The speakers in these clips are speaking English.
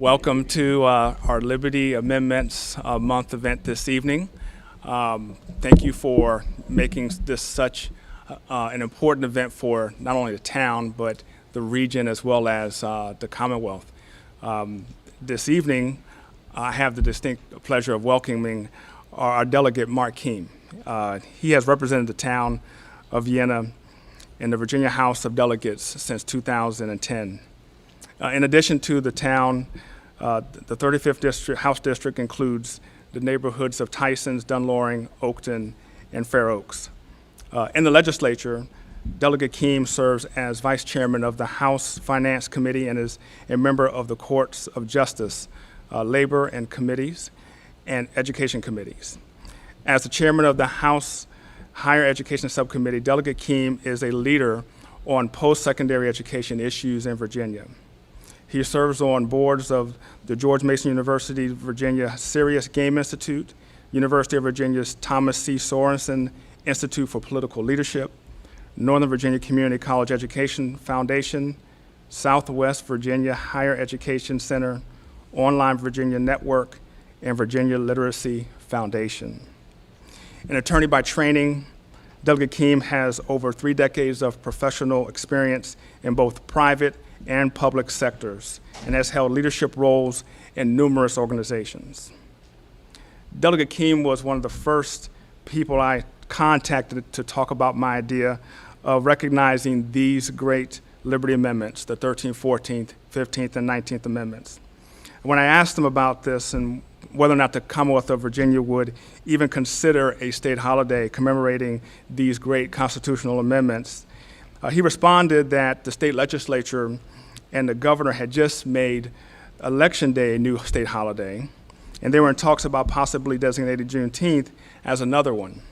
Welcome to our Liberty Amendments Month event this evening. Thank you for making this such an important event for not only the town, but the region as well as the Commonwealth. This evening, I have the distinct pleasure of welcoming our delegate, Mark Keem. He has represented the town of Vienna in the Virginia House of Delegates since 2010. In addition to the town, the 35th House District includes the neighborhoods of Tysons, Dunloring, Oakton, and Fair Oaks. In the legislature, Delegate Keem serves as Vice Chairman of the House Finance Committee and is a member of the Courts of Justice, Labor and Committees, and Education Committees. As the Chairman of the House Higher Education Subcommittee, Delegate Keem is a leader on post-secondary education issues in Virginia. He serves on boards of the George Mason University, Virginia Serious Game Institute, University of Virginia's Thomas C. Sorensen Institute for Political Leadership, Northern Virginia Community College Education Foundation, Southwest Virginia Higher Education Center, Online Virginia Network, and Virginia Literacy Foundation. An attorney by training, Delegate Keem has over 3 decades of professional experience in both private and public sectors, and has held leadership roles in numerous organizations. Delegate Keem was one of the first people I contacted to talk about my idea of recognizing these great Liberty Amendments, the 13th, 14th, 15th, and 19th Amendments. When I asked him about this and whether or not the Commonwealth of Virginia would even consider a state holiday commemorating these great constitutional amendments, he responded that the state legislature and the governor had just made Election Day a new state holiday, and they were in talks about possibly designating Juneteenth as another one.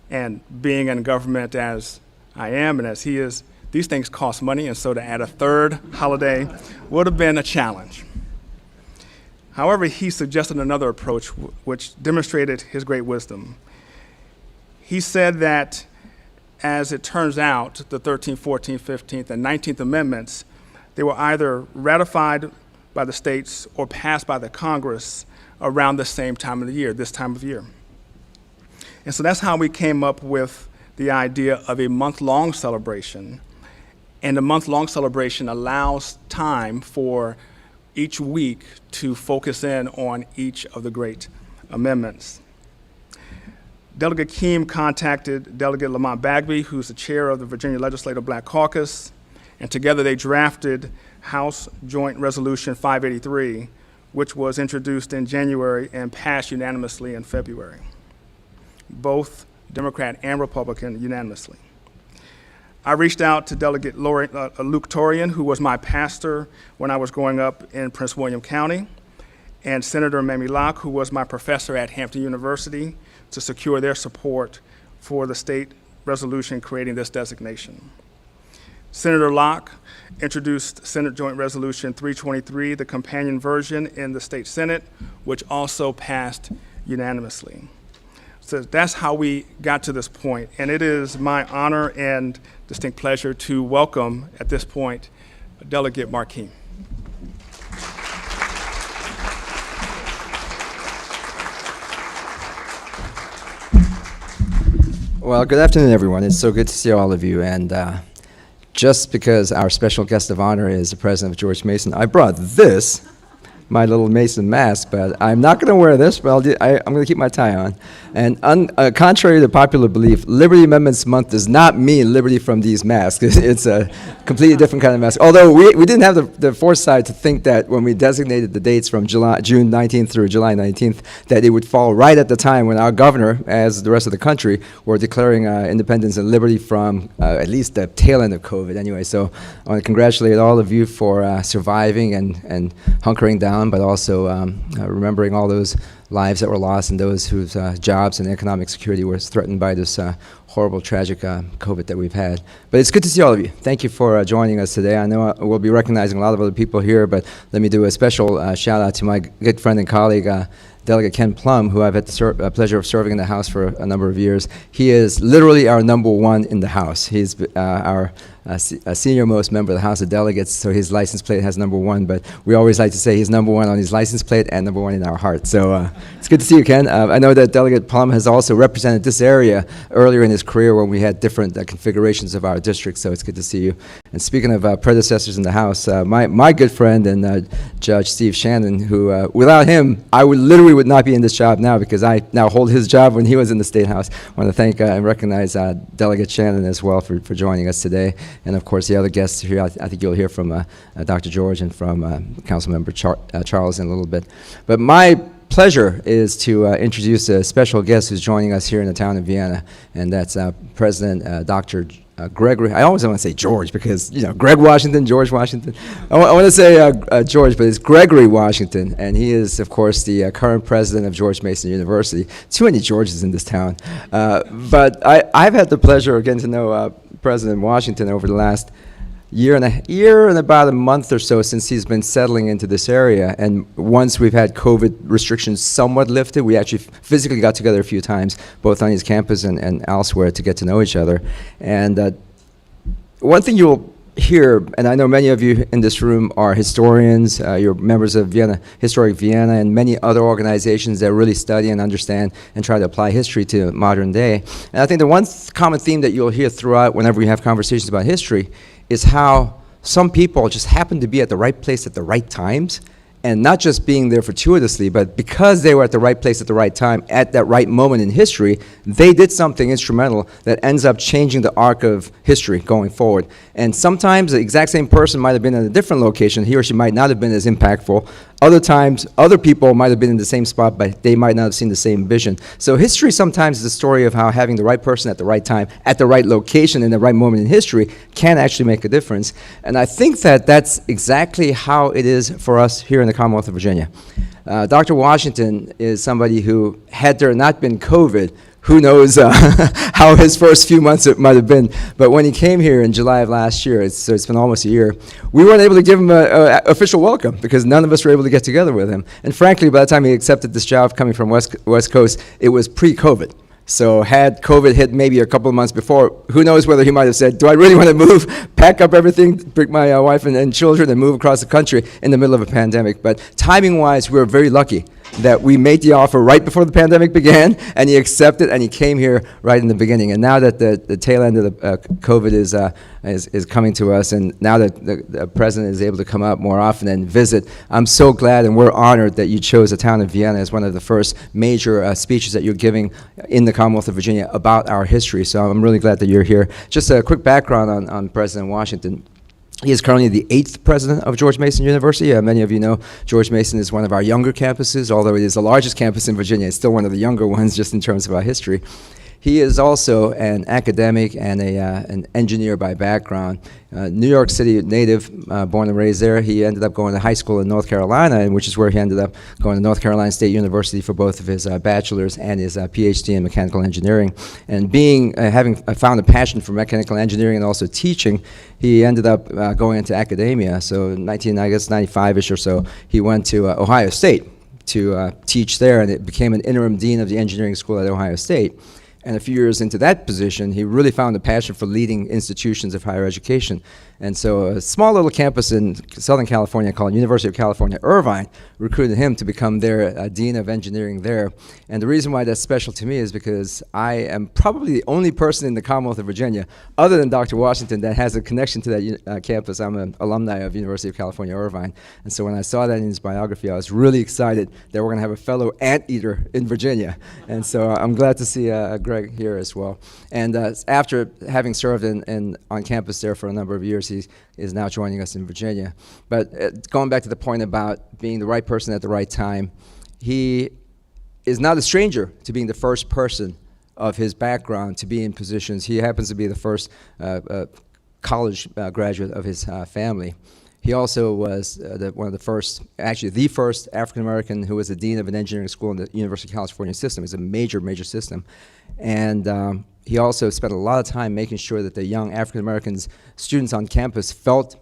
And being in government as I am and as he is, these things cost money, and so to add a third holiday would have been a challenge. However, he suggested another approach which demonstrated his great wisdom. He said that, as it turns out, the 13th, 14th, 15th, and 19th Amendments, they were either ratified by the states or passed by the Congress around the same time of the year, this time of year. And so that's how we came up with the idea of a month-long celebration. And the month-long celebration allows time for each week to focus in on each of the great amendments. Delegate Keem contacted Delegate Lamont Bagby, who's the chair of the Virginia Legislative Black Caucus, and together they drafted House Joint Resolution 583, which was introduced in January and passed unanimously in February, both Democrat and Republican unanimously. I reached out to Delegate Luke Torian, who was my pastor when I was growing up in Prince William County, and Senator Mamie Locke, who was my professor at Hampton University, to secure their support for the state resolution creating this designation. Senator Locke introduced Senate Joint Resolution 323, the companion version in the state Senate, which also passed unanimously. So that's how we got to this point, and it is my honor and distinct pleasure to welcome, at this point, Delegate Mark Keem. Well, good afternoon, everyone. It's so good to see all of you. And just because our special guest of honor is the president of George Mason, I brought this, my little Mason mask, but I'm not going to wear this, but I'm going to keep my tie on. And contrary to popular belief, Liberty Amendments Month does not mean liberty from these masks. It's a completely different kind of mask. Although we didn't have the foresight to think that when we designated the dates from June 19th through July 19th, that it would fall right at the time when our governor, as the rest of the country, were declaring independence and liberty from at least the tail end of COVID anyway. So I want to congratulate all of you for surviving and hunkering down, but also remembering all those lives that were lost and those whose jobs and economic security were threatened by this horrible, tragic COVID that we've had. But it's good to see all of you. Thank you for joining us today. I know we'll be recognizing a lot of other people here, but let me do a special shout out to my good friend and colleague, Delegate Ken Plum, who I've had the pleasure of serving in the House for a number of years. He is literally our #1 in the House. He's our a senior-most member of the House of Delegates, so his license plate has number 1, but we always like to say he's number 1 on his license plate and number 1 in our heart. So it's good to see you, Ken. I know that Delegate Plum has also represented this area earlier in his career when we had different configurations of our district, so it's good to see you. And speaking of predecessors in the House, my good friend and Judge Steve Shannon, who without him, I literally would not be in this job now, because I now hold his job when he was in the State House. I want to thank and recognize Delegate Shannon as well for joining us today. And of course, the other guests here, I think you'll hear from Dr. George and from Councilmember Charles in a little bit. But my pleasure is to introduce a special guest who's joining us here in the town of Vienna, and that's President Dr. Gregory. I always want to say George because, you know, Greg Washington, George Washington. I want to say George, but it's Gregory Washington, and he is, of course, the current president of George Mason University. Too many Georges in this town. But I've had the pleasure of getting to know President Washington over the last year and about a month or so since he's been settling into this area. And once we've had COVID restrictions somewhat lifted, we actually physically got together a few times, both on his campus and elsewhere, to get to know each other. And one thing you'll hear, and I know many of you in this room are historians, you're members of Vienna, Historic Vienna, and many other organizations that really study and understand and try to apply history to modern day. And I think the one common theme that you'll hear throughout whenever we have conversations about history is how some people just happen to be at the right place at the right times, and not just being there fortuitously, but because they were at the right place at the right time, at that right moment in history, they did something instrumental that ends up changing the arc of history going forward. And sometimes the exact same person might have been at a different location. He or she might not have been as impactful. Other times, other people might have been in the same spot, but they might not have seen the same vision. So history sometimes is a story of how having the right person at the right time, at the right location, in the right moment in history can actually make a difference. And I think that that's exactly how it is for us here in the Commonwealth of Virginia. Dr. Washington is somebody who, had there not been COVID, who knows how his first few months it might have been. But when he came here in July of last year, so it's been almost a year, we weren't able to give him an official welcome because none of us were able to get together with him. And frankly, by the time he accepted this job coming from West Coast, it was pre-COVID. So had COVID hit maybe a couple of months before, who knows whether he might have said, do I really want to move, pack up everything, bring my wife and children and move across the country in the middle of a pandemic. But timing-wise, we were very lucky that we made the offer right before the pandemic began, and he accepted, and he came here right in the beginning. And now that the tail end of the COVID is coming to us, and now that the president is able to come out more often and visit, I'm so glad and we're honored that you chose the town of Vienna as one of the first major speeches that you're giving in the Commonwealth of Virginia about our history. So I'm really glad that you're here. Just a quick background on President Washington. He is currently the 8th president of George Mason University. Many of you know George Mason is one of our younger campuses, although it is the largest campus in Virginia. It's still one of the younger ones just in terms of our history. He is also an academic and an engineer by background. New York City native, born and raised there. He ended up going to high school in North Carolina, and which is where he ended up going to North Carolina State University for both of his bachelor's and his PhD in mechanical engineering. And having found a passion for mechanical engineering and also teaching, he ended up going into academia. So in 1995-ish or so, he went to Ohio State to teach there, and it became an interim dean of the engineering school at Ohio State. And a few years into that position, he really found a passion for leading institutions of higher education. And so a small little campus in Southern California called University of California, Irvine, recruited him to become their dean of engineering there. And the reason why that's special to me is because I am probably the only person in the Commonwealth of Virginia, other than Dr. Washington, that has a connection to that campus. I'm an alumni of University of California, Irvine. And so when I saw that in his biography, I was really excited that we're going to have a fellow anteater in Virginia. And so I'm glad to see Greg here as well. And after having served on campus there for a number of years, he is now joining us in Virginia. But going back to the point about being the right person at the right time, he is not a stranger to being the first person of his background to be in positions. He happens to be the first college graduate of his family. He also was one of the first, actually the first African-American who was the dean of an engineering school in the University of California system. It's a major, major system. And he also spent a lot of time making sure that the young African-American students on campus felt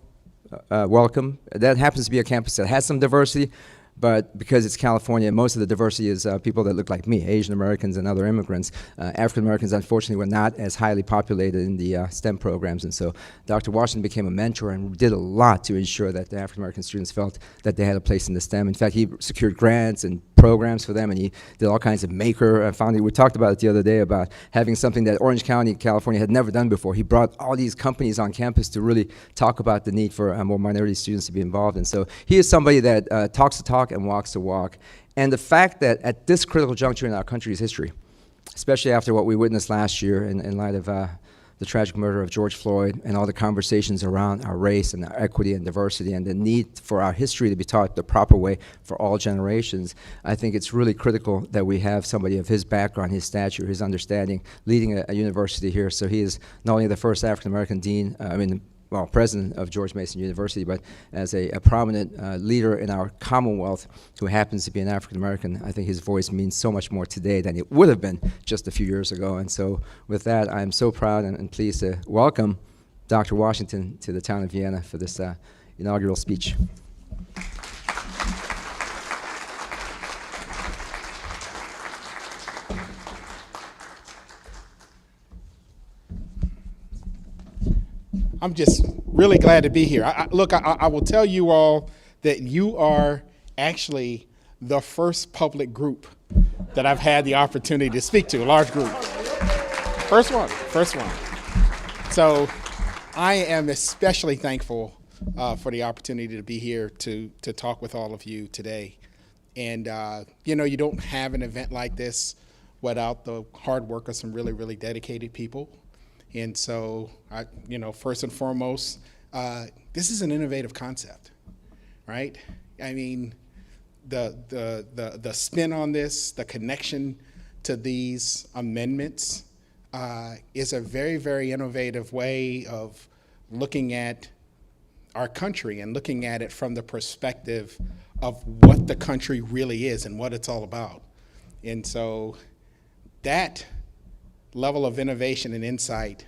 welcome. That happens to be a campus that has some diversity, but because it's California, most of the diversity is people that look like me, Asian Americans and other immigrants. African Americans, unfortunately, were not as highly populated in the STEM programs, and so Dr. Washington became a mentor and did a lot to ensure that the African American students felt that they had a place in the STEM. In fact, he secured grants and programs for them, and he did all kinds of maker founding. We talked about it the other day about having something that Orange County, California had never done before. He brought all these companies on campus to really talk about the need for more minority students to be involved. And so he is somebody that talks the talk and walks the walk. And the fact that at this critical juncture in our country's history, especially after what we witnessed last year in light of the tragic murder of George Floyd and all the conversations around our race and our equity and diversity and the need for our history to be taught the proper way for all generations, I think it's really critical that we have somebody of his background, his stature, his understanding, leading a university here. So he is not only the first African-American dean, president of George Mason University, but as a prominent leader in our Commonwealth who happens to be an African-American. I think his voice means so much more today than it would have been just a few years ago. And so with that, I'm so proud and pleased to welcome Dr. Washington to the town of Vienna for this inaugural speech. I'm just really glad to be here. I will tell you all that you are actually the first public group that I've had the opportunity to speak to, a large group. First one. So I am especially thankful for the opportunity to be here to talk with all of you today. And, you don't have an event like this without the hard work of some really, really dedicated people. And so, first and foremost, this is an innovative concept, right? I mean, the spin on this, the connection to these amendments is a very, very innovative way of looking at our country and looking at it from the perspective of what the country really is and what it's all about. And so that level of innovation and insight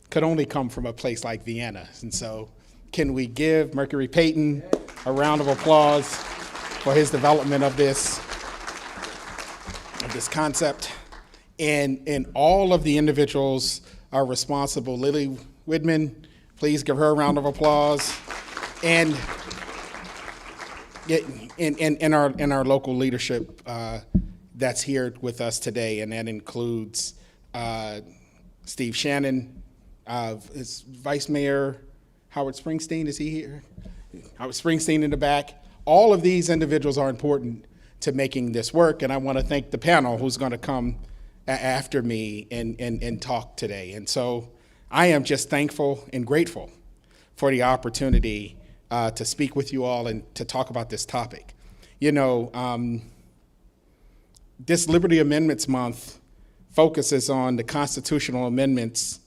could only come from a place like Vienna. And so can we give Mercury Payton a round of applause for his development of this concept? And all of the individuals are responsible. Lily Widman, please give her a round of applause. And our local leadership that's here with us today, and that includes Steve Shannon, is Vice Mayor Howard Springsteen, is he here? Howard Springsteen in the back. All of these individuals are important to making this work, and I want to thank the panel who's going to come after me and talk today. And so I am just thankful and grateful for the opportunity to speak with you all and to talk about this topic. This Liberty Amendments Month focuses on the constitutional amendments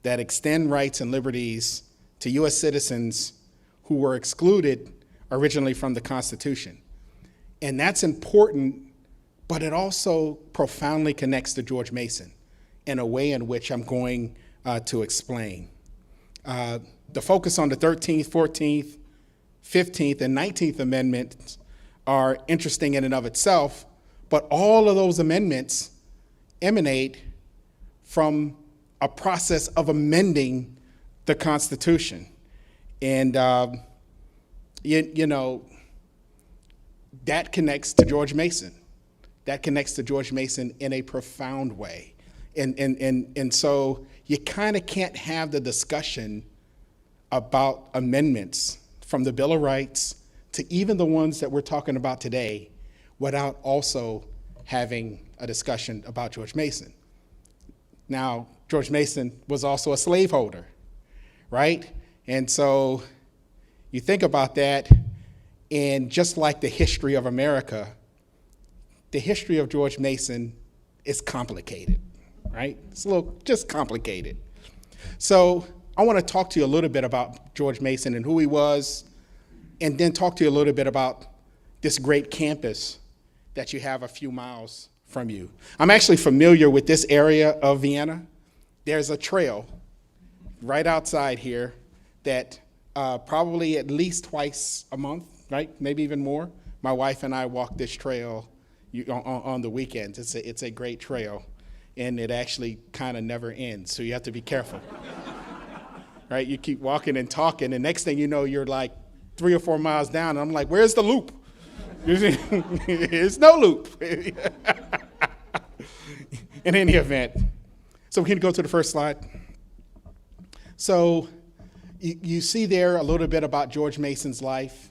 that extend rights and liberties to U.S. citizens who were excluded originally from the Constitution. And that's important, but it also profoundly connects to George Mason in a way in which I'm going to explain. The focus on the 13th, 14th, 15th, and 19th Amendments are interesting in and of itself, but all of those amendments emanate from a process of amending the Constitution. And, that connects to George Mason. That connects to George Mason in a profound way. And so you kind of can't have the discussion about amendments from the Bill of Rights to even the ones that we're talking about today without also having a discussion about George Mason. Now, George Mason was also a slaveholder, right? And so you think about that, and just like the history of America, the history of George Mason is complicated, right? It's a little just complicated. So I want to talk to you a little bit about George Mason and who he was, and then talk to you a little bit about this great campus that you have a few miles from you. I'm actually familiar with this area of Vienna. There's a trail right outside here that probably at least twice a month, right, maybe even more, my wife and I walk this trail on the weekends. It's a great trail, and it actually kind of never ends, so you have to be careful. Right? You keep walking and talking, and next thing you know, you're like 3 or 4 miles down, and I'm like, where's the loop? There's no loop. In any event, so we can go to the first slide. So you see there a little bit about George Mason's life.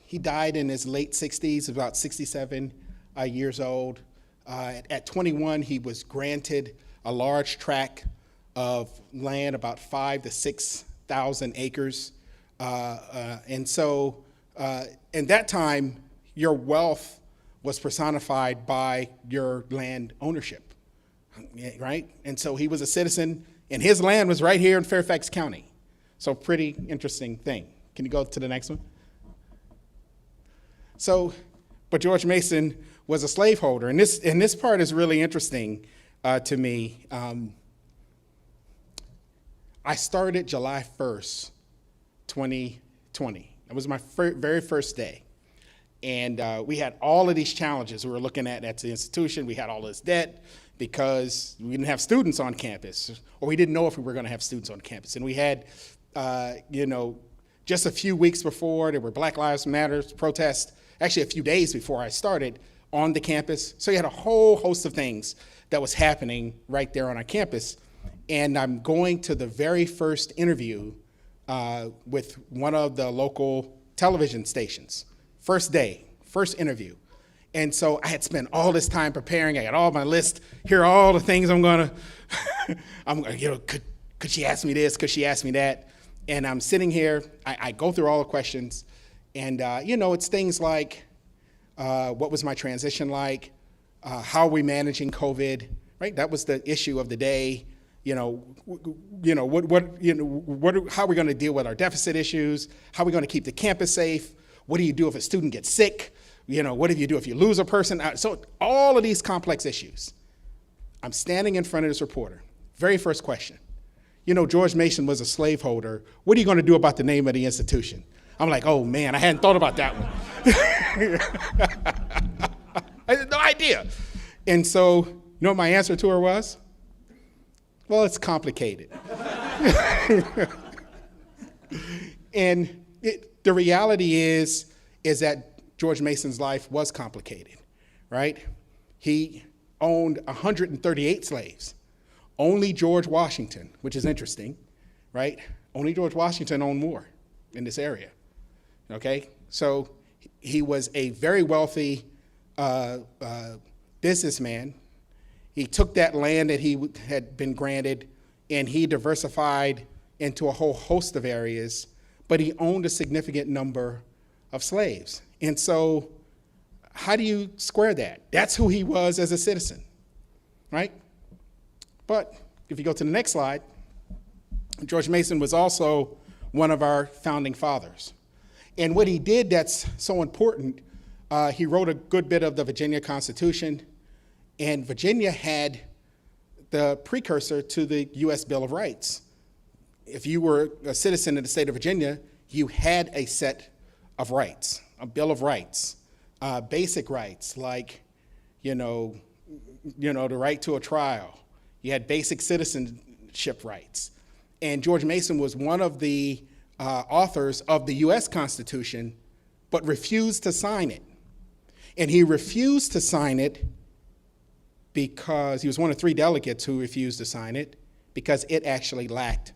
He died in his late 60s, about 67 years old. At 21, he was granted a large tract of land, about 5,000 to 6,000 acres. And so in that time, your wealth was personified by your land ownership, right? And so he was a citizen, and his land was right here in Fairfax County. So pretty interesting thing. Can you go to the next one? So, but George Mason was a slaveholder, and this part is really interesting to me. I started July 1st, 2020. It was my very first day. And we had all of these challenges we were looking at the institution. We had all this debt because we didn't have students on campus, or we didn't know if we were going to have students on campus. And we had, just a few weeks before, there were Black Lives Matter protests, actually a few days before I started on the campus. So you had a whole host of things that was happening right there on our campus. And I'm going to the very first interview with one of the local television stations. First day, first interview. And so I had spent all this time preparing. I got all my list. Here are all the things I'm gonna, could she ask me this? Could she ask me that? And I'm sitting here, I go through all the questions, and it's things like, what was my transition like? How are we managing COVID, right? That was the issue of the day. How are we gonna deal with our deficit issues? How are we gonna keep the campus safe? What do you do if a student gets sick? What do you do if you lose a person? So all of these complex issues. I'm standing in front of this reporter. Very first question. George Mason was a slaveholder. What are you going to do about the name of the institution? I'm like, oh man, I hadn't thought about that one. I had no idea. And so, what my answer to her was? Well, it's complicated. And the reality is that George Mason's life was complicated, right? He owned 138 slaves. Only George Washington, which is interesting, right? Only George Washington owned more in this area, okay? So he was a very wealthy businessman. He took that land that he had been granted, and he diversified into a whole host of areas, but he owned a significant number of slaves. And so how do you square that? That's who he was as a citizen, right? But if you go to the next slide, George Mason was also one of our founding fathers. And what he did that's so important, he wrote a good bit of the Virginia Constitution, and Virginia had the precursor to the U.S. Bill of Rights. If you were a citizen of the state of Virginia, you had a set of rights, a Bill of Rights, basic rights like, the right to a trial. You had basic citizenship rights. And George Mason was one of the authors of the U.S. Constitution, but refused to sign it. And he refused to sign it because he was one of 3 delegates who refused to sign it because it actually lacked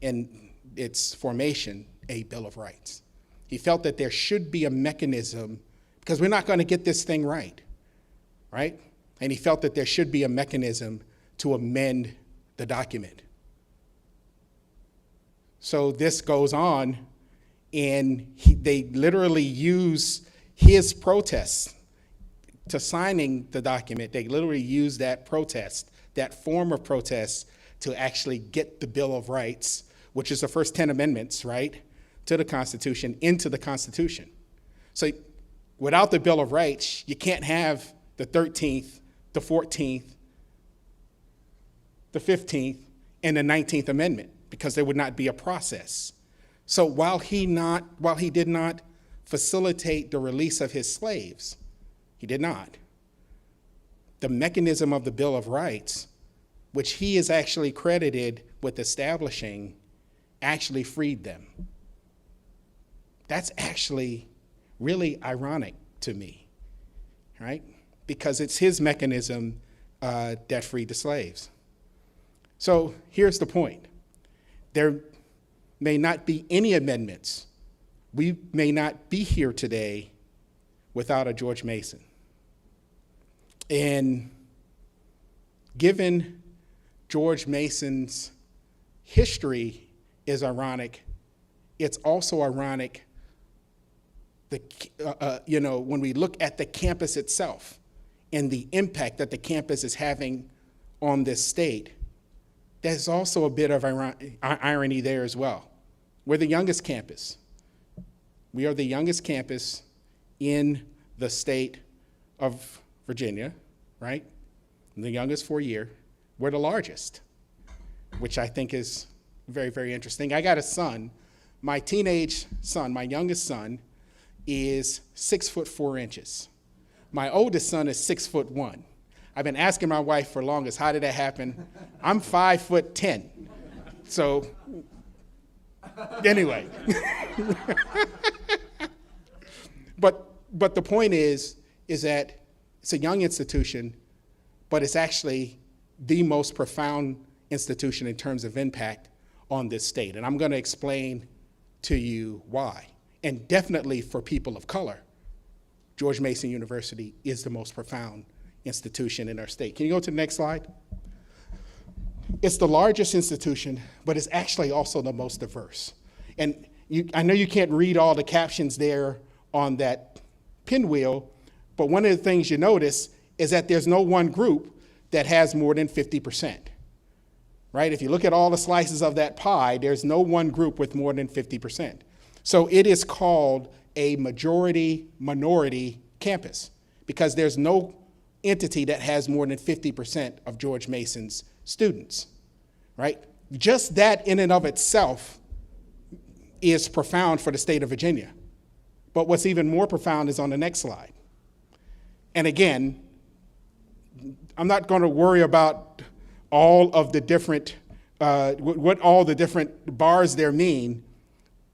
in its formation a Bill of Rights. He felt that there should be a mechanism because we're not going to get this thing right? And he felt that there should be a mechanism to amend the document. So this goes on, and they literally use his protests to signing the document. They literally use that protest, that form of protest, to actually get the Bill of Rights, which is the first 10 amendments, right, to the Constitution, into the Constitution. So without the Bill of Rights, you can't have the 13th, the 14th, the 15th, and the 19th Amendment, because there would not be a process. So while he did not facilitate the release of his slaves. He did not. The mechanism of the Bill of Rights, which he is actually credited with establishing, actually freed them. That's actually really ironic to me, right? Because it's his mechanism that freed the slaves. So here's the point. There may not be any amendments. We may not be here today without a George Mason. And given George Mason's history is ironic, it's also ironic when we look at the campus itself and the impact that the campus is having on this state. There's also a bit of irony there as well. We're the youngest campus. We are the youngest campus in the state of Virginia, right? The youngest for a year. We're the largest, which I think is very, very interesting. I got a son. My teenage son, my youngest son, is 6'4". My oldest son is 6'1". I've been asking my wife for longest, how did that happen? I'm 5'10". So anyway. But the point is that it's a young institution, but it's actually the most profound institution in terms of impact on this state. And I'm going to explain to you why. And definitely for people of color, George Mason University is the most profound institution in our state. Can you go to the next slide? It's the largest institution, but it's actually also the most diverse. And I know you can't read all the captions there on that pinwheel, but one of the things you notice is that there's no one group that has more than 50%, right? If you look at all the slices of that pie, there's no one group with more than 50%. So it is called a majority-minority campus because there's no entity that has more than 50% of George Mason's students, right? Just that in and of itself is profound for the state of Virginia. But what's even more profound is on the next slide. And again, I'm not going to worry about all of the different, what all the different bars there mean,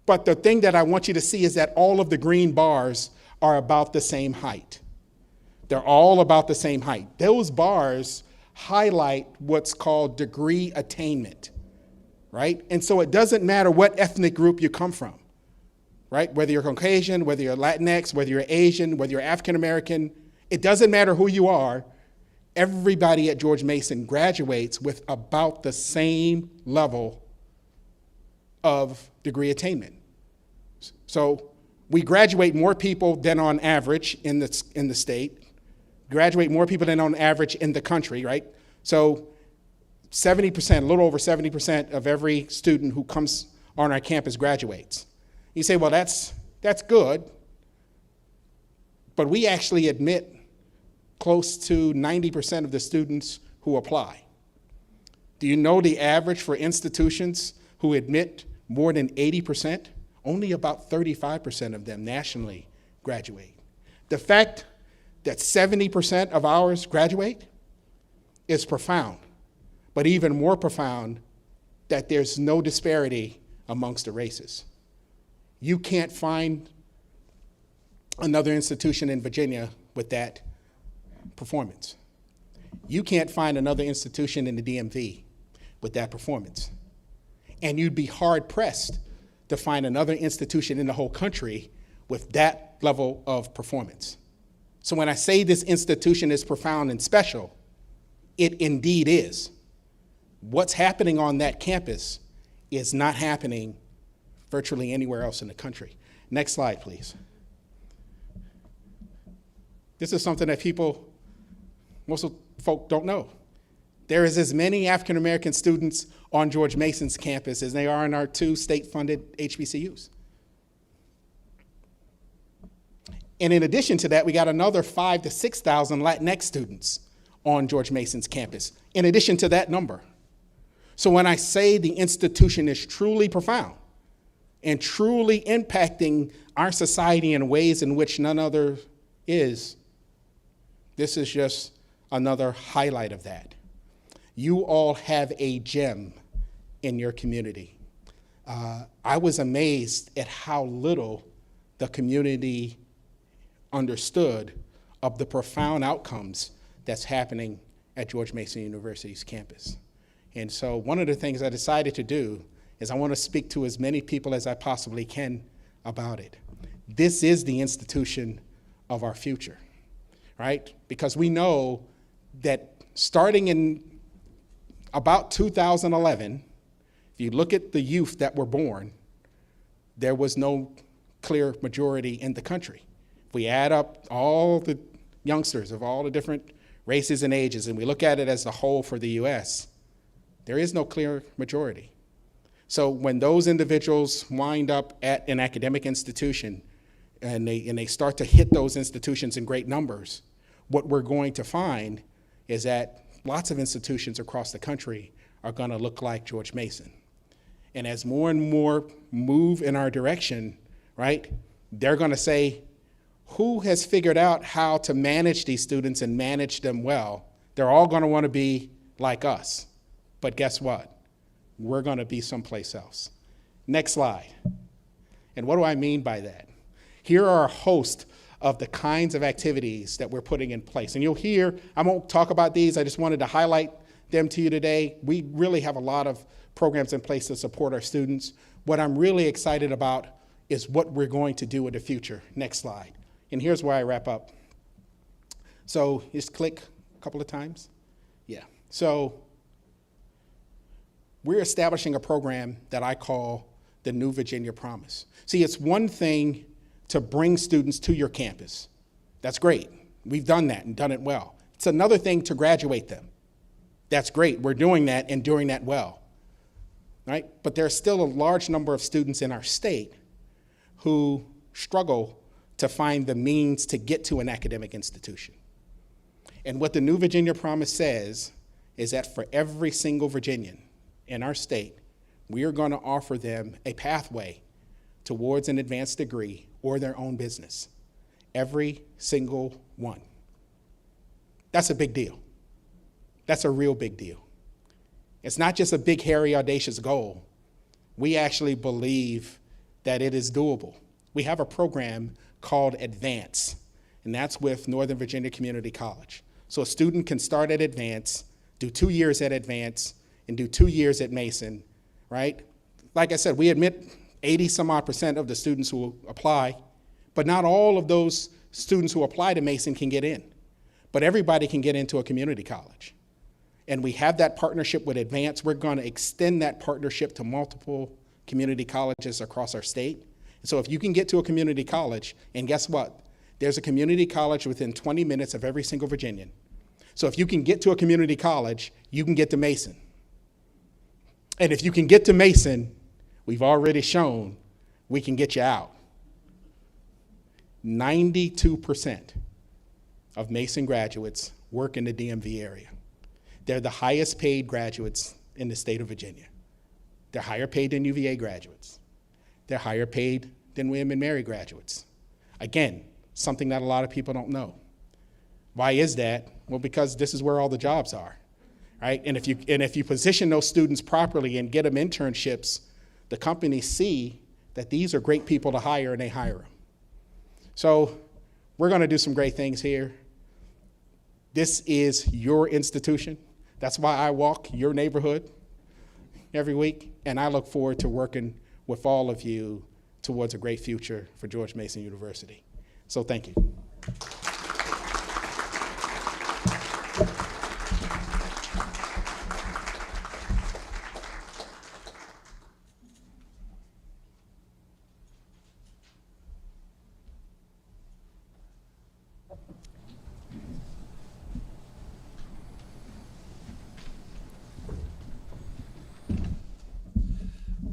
but the thing that I want you to see is that all of the green bars are about the same height. They're all about the same height. Those bars highlight what's called degree attainment, right? And so it doesn't matter what ethnic group you come from, right? Whether you're Caucasian, whether you're Latinx, whether you're Asian, whether you're African American, it doesn't matter who you are. Everybody at George Mason graduates with about the same level of degree attainment. So we graduate more people than on average in the state, graduate more people than on average in the country, right? So 70%, a little over 70% of every student who comes on our campus graduates. You say, well, that's good, but we actually admit close to 90% of the students who apply. Do you know the average for institutions who admit more than 80%? Only about 35% of them nationally graduate. The fact that 70% of ours graduate is profound, but even more profound that there's no disparity amongst the races. You can't find another institution in Virginia with that performance. You can't find another institution in the DMV with that performance. And you'd be hard-pressed to find another institution in the whole country with that level of performance. So when I say this institution is profound and special, it indeed is. What's happening on that campus is not happening virtually anywhere else in the country. Next slide, please. This is something that most folk don't know. There is as many African American students on George Mason's campus as there are in our 2 state-funded HBCUs. And in addition to that, we got another 5,000 to 6,000 Latinx students on George Mason's campus, in addition to that number. So when I say the institution is truly profound, and truly impacting our society in ways in which none other is, this is just another highlight of that. You all have a gem in your community. I was amazed at how little the community understood of the profound outcomes that's happening at George Mason University's campus. And so one of the things I decided to do is I want to speak to as many people as I possibly can about it. This is the institution of our future, right? Because we know that starting in about 2011, if you look at the youth that were born, there was no clear majority in the country. If we add up all the youngsters of all the different races and ages, and we look at it as a whole for the US, there is no clear majority. So when those individuals wind up at an academic institution and they start to hit those institutions in great numbers, what we're going to find is that lots of institutions across the country are going to look like George Mason. And as more and more move in our direction, right, they're going to say, who has figured out how to manage these students and manage them well? They're all going to want to be like us. But guess what? We're going to be someplace else. Next slide. And what do I mean by that? Here are a host of the kinds of activities that we're putting in place. And you'll hear, I won't talk about these, I just wanted to highlight them to you today. We really have a lot of programs in place to support our students. What I'm really excited about is what we're going to do in the future. Next slide. And here's where I wrap up. So just click a couple of times. Yeah. So we're establishing a program that I call the New Virginia Promise. See, it's one thing to bring students to your campus. That's great. We've done that and done it well. It's another thing to graduate them. That's great. We're doing that and doing that well, right? But there's still a large number of students in our state who struggle to find the means to get to an academic institution. And what the New Virginia Promise says is that for every single Virginian in our state, we are going to offer them a pathway towards an advanced degree or their own business. Every single one. That's a big deal. That's a real big deal. It's not just a big, hairy, audacious goal. We actually believe that it is doable. We have a program called Advance, and that's with Northern Virginia Community College. So a student can start at Advance, do 2 years at Advance, and do 2 years at Mason, right? Like I said, we admit 80-some-odd% of the students who apply, but not all of those students who apply to Mason can get in. But everybody can get into a community college. And we have that partnership with Advance. We're going to extend that partnership to multiple community colleges across our state. So if you can get to a community college, and guess what? There's a community college within 20 minutes of every single Virginian. So if you can get to a community college, you can get to Mason. And if you can get to Mason, we've already shown we can get you out. 92% of Mason graduates work in the DMV area. They're the highest paid graduates in the state of Virginia. They're higher paid than UVA graduates. They're higher paid than William and Mary graduates. Again, something that a lot of people don't know. Why is that? Well, because this is where all the jobs are, right? And if you position those students properly and get them internships, the companies see that these are great people to hire and they hire them. So we're going to do some great things here. This is your institution. That's why I walk your neighborhood every week, and I look forward to working with all of you towards a great future for George Mason University. So thank you.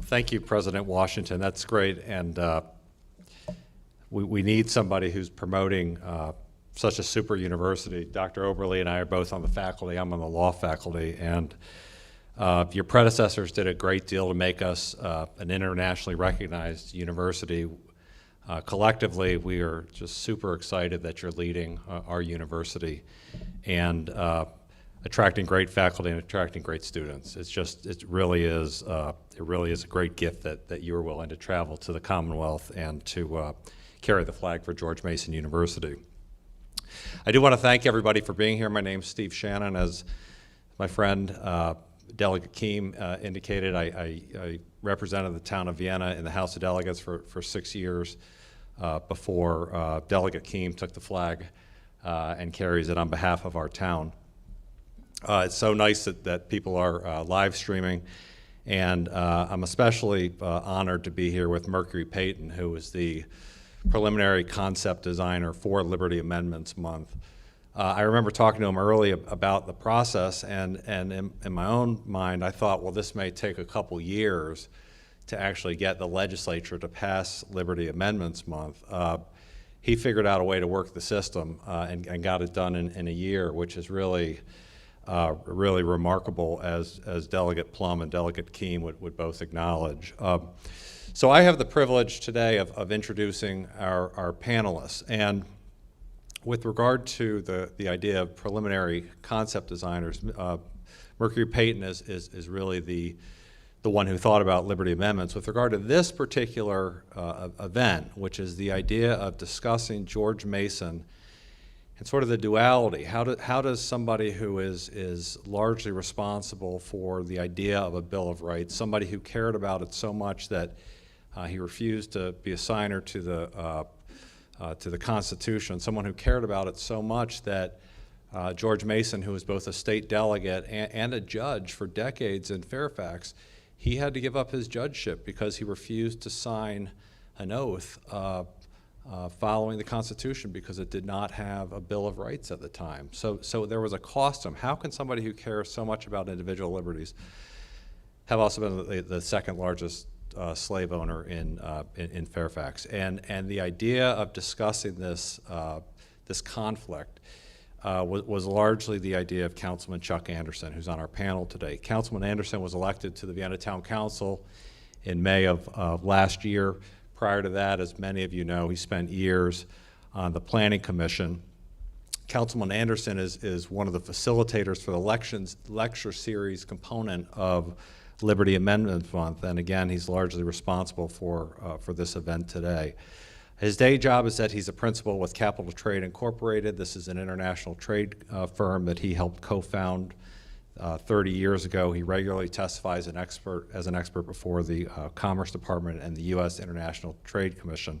Thank you, President Washington. That's great, and we need somebody who's promoting such a super university. Dr. Oberle and I are both on the faculty. I'm on the law faculty, and Your predecessors did a great deal to make us an internationally recognized university. Collectively, we are just super excited that you're leading our university and attracting great faculty and attracting great students. It really is a great gift that you are willing to travel to the Commonwealth and to carry the flag for George Mason University. I do want to thank everybody for being here. My name's Steve Shannon. As my friend Delegate Kenneth indicated, I represented the town of Vienna in the House of Delegates for 6 years before Delegate Kenneth took the flag and carries it on behalf of our town. It's so nice that people are live streaming, and I'm especially honored to be here with Gregory Payton, who is the preliminary concept designer for Liberty Amendments Month. I remember talking to him early about the process, and in my own mind, I thought, well, this may take a couple years to actually get the legislature to pass Liberty Amendments Month. He figured out a way to work the system and got it done in a year, which is really remarkable, as Delegate Plum and Delegate Kenneth would both acknowledge. So I have the privilege today of introducing our panelists. And with regard to the idea of preliminary concept designers, Gregory Payton is really the one who thought about Liberty Amendments. With regard to this particular event, which is the idea of discussing George Mason and sort of the duality, how does somebody who is largely responsible for the idea of a Bill of Rights, somebody who cared about it so much that he refused to be a signer to the Constitution, someone who cared about it so much that George Mason, who was both a state delegate and a judge for decades in Fairfax, he had to give up his judgeship because he refused to sign an oath following the Constitution because it did not have a Bill of Rights at the time. So there was a cost to him. How can somebody who cares so much about individual liberties have also been the second largest slave owner in Fairfax? And the idea of discussing this conflict was largely the idea of Councilman Chuck Anderson, who's on our panel today. Councilman Anderson was elected to the Vienna Town Council in May of last year. Prior to that, as many of you know, he spent years on the Planning Commission. Councilman Anderson is one of the facilitators for the lecture series component of Liberty Amendment Month, and again, he's largely responsible for this event today. His day job is that he's a principal with Capital Trade Incorporated. This is an international trade firm that he helped co-found 30 years ago. He regularly testifies as an expert before the Commerce Department and the U.S. International Trade Commission.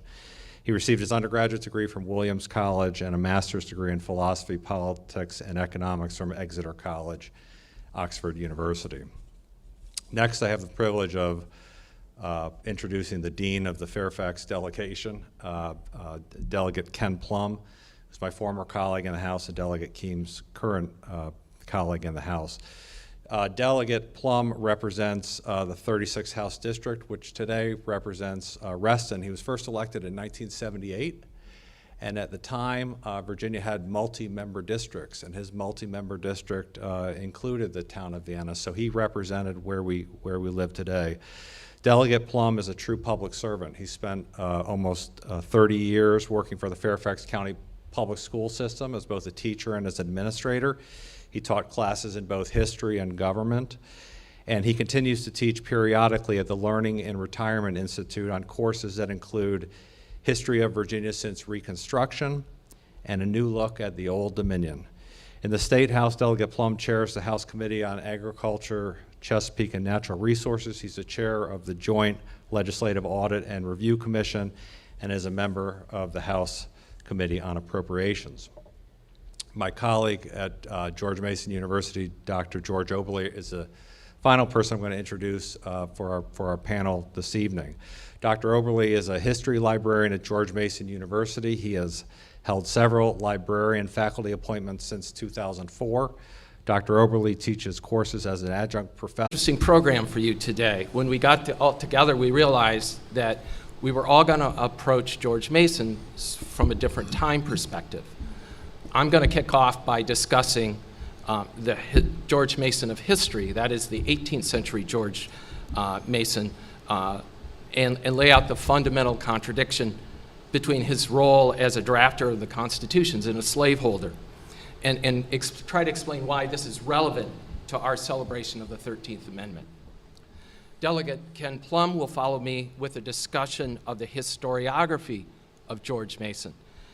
He received his undergraduate degree from Williams College and a master's degree in philosophy, politics, and economics from Exeter College, Oxford University. Next, I have the privilege of introducing the Dean of the Fairfax delegation, Delegate Ken Plum, who's my former colleague in the House, and Delegate Kenneth's current colleague in the House. Delegate Plum represents the 36th House District, which today represents Reston. He was first elected in 1978, and at the time, Virginia had multi-member districts, and his multi-member district included the town of Vienna, so he represented where we live today. Delegate Plum is a true public servant. He spent almost 30 years working for the Fairfax County Public School System as both a teacher and as administrator. He taught classes in both history and government, and he continues to teach periodically at the Learning and Retirement Institute on courses that include History of Virginia since Reconstruction and a new look at the Old Dominion. In the State House, Delegate Plum chairs the House Committee on Agriculture, Chesapeake, and Natural Resources. He's the chair of the Joint Legislative Audit and Review Commission and is a member of the House Committee on Appropriations. My colleague at George Mason University, Dr. George Oberle, is the final person I'm going to introduce for our panel this evening. Dr. Oberle is a history librarian at George Mason University. He has held several librarian faculty appointments since 2004. Dr. Oberle teaches courses as an adjunct professor. Interesting program for you today. When we got all together, we realized that we were all going to approach George Mason from a different time perspective. I'm going to kick off by discussing George Mason of history, that is the 18th century George Mason, and lay out the fundamental contradiction between his role as a drafter of the constitutions and a slaveholder, and try to explain why this is relevant to our celebration of the 13th Amendment. Delegate Ken Plum will follow me with a discussion of the historiography of George Mason.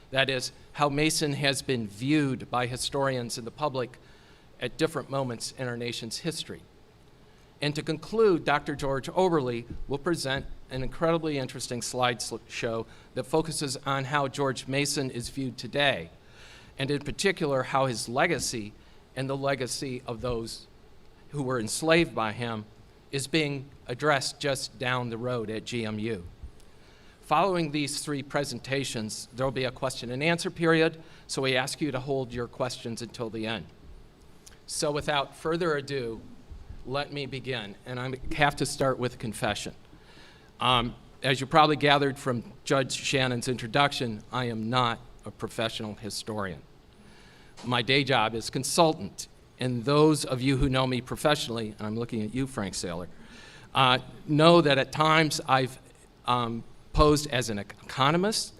That is, how Mason has been viewed by historians and the public at different moments in our nation's history. And to conclude, Dr. George Oberle will present an incredibly interesting slideshow that focuses on how George Mason is viewed today, and in particular, how his legacy and the legacy of those who were enslaved by him is being addressed just down the road at GMU. Following these three presentations, there will be a question and answer period, so we ask you to hold your questions until the end. So without further ado, let me begin, and I have to start with a confession. As you probably gathered from Judge Shannon's introduction, I am not a professional historian. My day job is consultant, and those of you who know me professionally, and I'm looking at you, Frank Saylor, know that at times I've posed as an economist,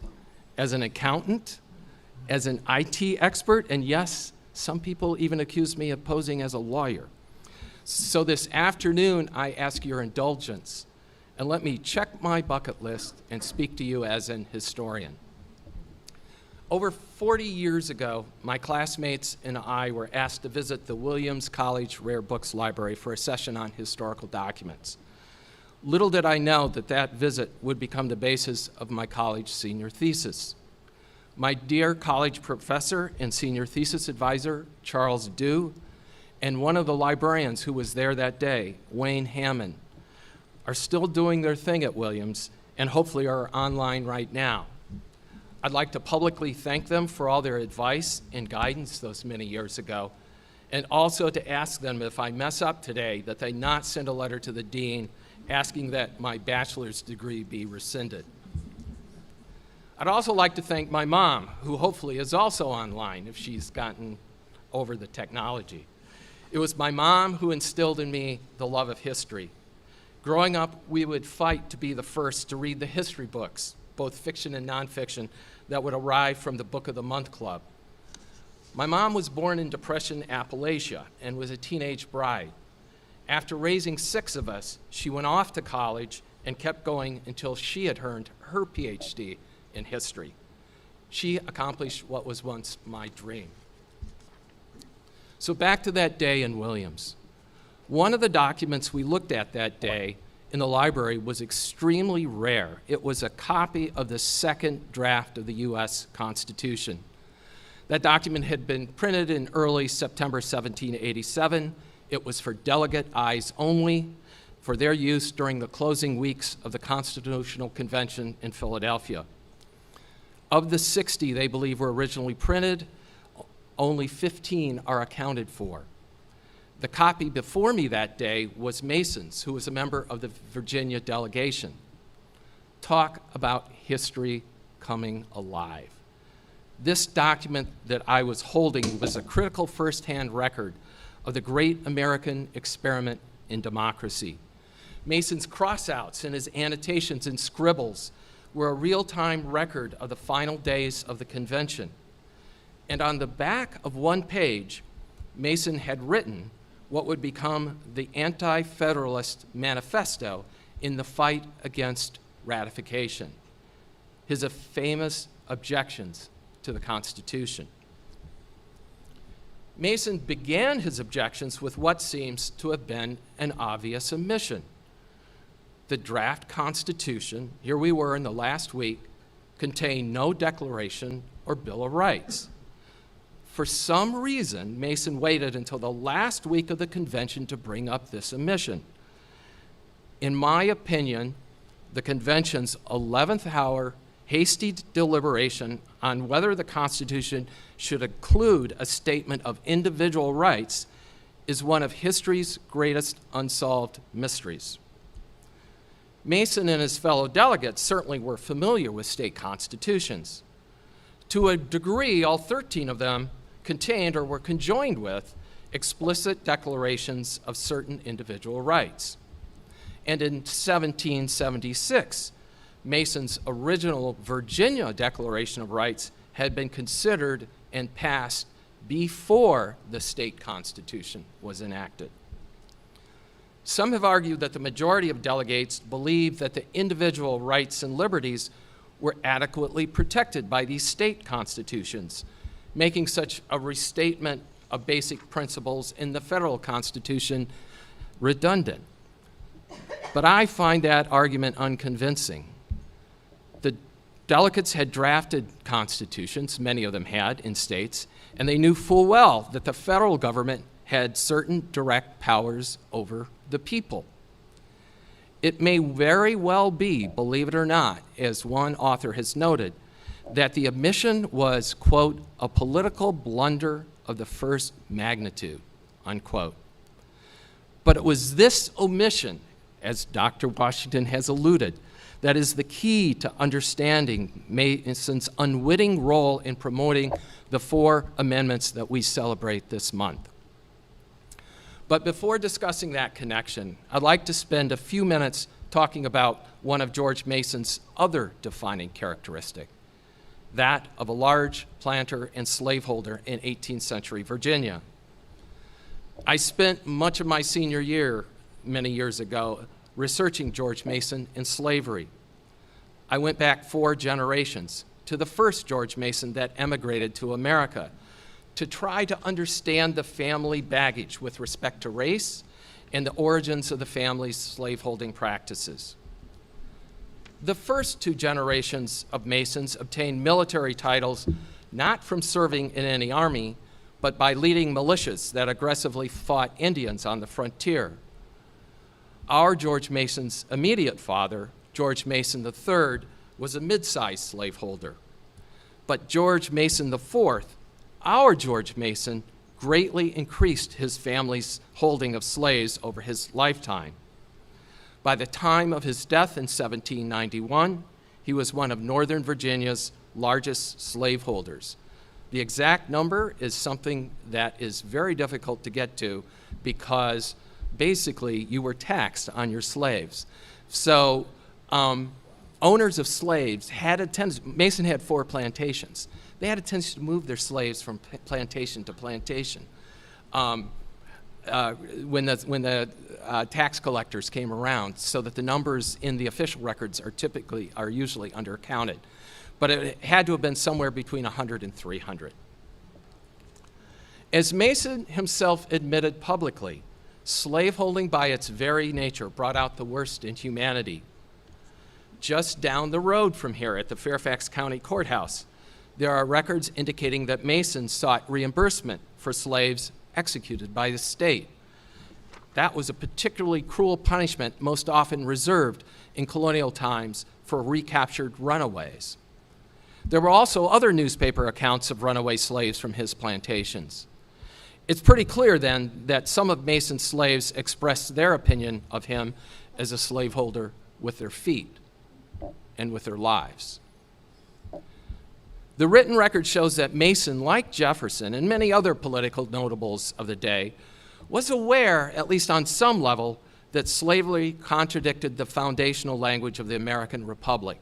as an accountant, as an IT expert, and yes, some people even accuse me of posing as a lawyer. So this afternoon, I ask your indulgence, and let me check my bucket list and speak to you as an historian. Over 40 years ago, my classmates and I were asked to visit the Williams College Rare Books Library for a session on historical documents. Little did I know that that visit would become the basis of my college senior thesis. My dear college professor and senior thesis advisor, Charles Dew, and one of the librarians who was there that day, Wayne Hammond, are still doing their thing at Williams and hopefully are online right now. I'd like to publicly thank them for all their advice and guidance those many years ago, and also to ask them if I mess up today that they not send a letter to the dean asking that my bachelor's degree be rescinded. I'd also like to thank my mom, who hopefully is also online if she's gotten over the technology. It was my mom who instilled in me the love of history. Growing up, we would fight to be the first to read the history books, both fiction and nonfiction, that would arrive from the Book of the Month Club. My mom was born in Depression, Appalachia, and was a teenage bride. After raising 6 of us, she went off to college and kept going until she had earned her PhD in history. She accomplished what was once my dream. So back to that day in Williams. One of the documents we looked at that day in the library was extremely rare. It was a copy of the second draft of the U.S. Constitution. That document had been printed in early September 1787. It was for delegate eyes only, for their use during the closing weeks of the Constitutional Convention in Philadelphia. Of the 60 they believe were originally printed, only 15 are accounted for. The copy before me that day was Mason's, who was a member of the Virginia delegation. Talk about history coming alive. This document that I was holding was a critical firsthand record of the great American experiment in democracy. Mason's crossouts and his annotations and scribbles were a real-time record of the final days of the convention. And on the back of one page, Mason had written what would become the Anti-Federalist Manifesto in the fight against ratification, his famous objections to the Constitution. Mason began his objections with what seems to have been an obvious omission. The draft Constitution, here we were in the last week, contained no Declaration or Bill of Rights. For some reason, Mason waited until the last week of the convention to bring up this omission. In my opinion, the convention's 11th hour hasty deliberation on whether the Constitution should include a statement of individual rights is one of history's greatest unsolved mysteries. Mason and his fellow delegates certainly were familiar with state constitutions. To a degree, all 13 of them contained or were conjoined with explicit declarations of certain individual rights. And in 1776, Mason's original Virginia Declaration of Rights had been considered and passed before the state constitution was enacted. Some have argued that the majority of delegates believed that the individual rights and liberties were adequately protected by these state constitutions, making such a restatement of basic principles in the federal constitution redundant. But I find that argument unconvincing. The delegates had drafted constitutions, many of them had in states, and they knew full well that the federal government had certain direct powers over the people. It may very well be, believe it or not, as one author has noted, that the omission was, quote, a political blunder of the first magnitude, unquote. But it was this omission, as Dr. Washington has alluded, that is the key to understanding Mason's unwitting role in promoting the 4 amendments that we celebrate this month. But before discussing that connection, I'd like to spend a few minutes talking about one of George Mason's other defining characteristic, that of a large planter and slaveholder in 18th century Virginia. I spent much of my senior year, many years ago, researching George Mason and slavery. I went back 4 generations to the first George Mason that emigrated to America to try to understand the family baggage with respect to race and the origins of the family's slaveholding practices. The first 2 generations of Masons obtained military titles not from serving in any army, but by leading militias that aggressively fought Indians on the frontier. Our George Mason's immediate father, George Mason III, was a mid-sized slaveholder. But George Mason IV, our George Mason, greatly increased his family's holding of slaves over his lifetime. By the time of his death in 1791, he was one of Northern Virginia's largest slaveholders. The exact number is something that is very difficult to get to because basically you were taxed on your slaves. So owners of slaves had a tendency, Mason had 4 plantations. They had a tendency to move their slaves from plantation to plantation. When the tax collectors came around, so that the numbers in the official records are usually undercounted. But it had to have been somewhere between 100 and 300. As Mason himself admitted publicly, slaveholding by its very nature brought out the worst in humanity. Just down the road from here at the Fairfax County Courthouse, there are records indicating that Mason sought reimbursement for slaves executed by the state. That was a particularly cruel punishment, most often reserved in colonial times for recaptured runaways. There were also other newspaper accounts of runaway slaves from his plantations. It's pretty clear then that some of Mason's slaves expressed their opinion of him as a slaveholder with their feet and with their lives. The written record shows that Mason, like Jefferson and many other political notables of the day, was aware, at least on some level, that slavery contradicted the foundational language of the American Republic.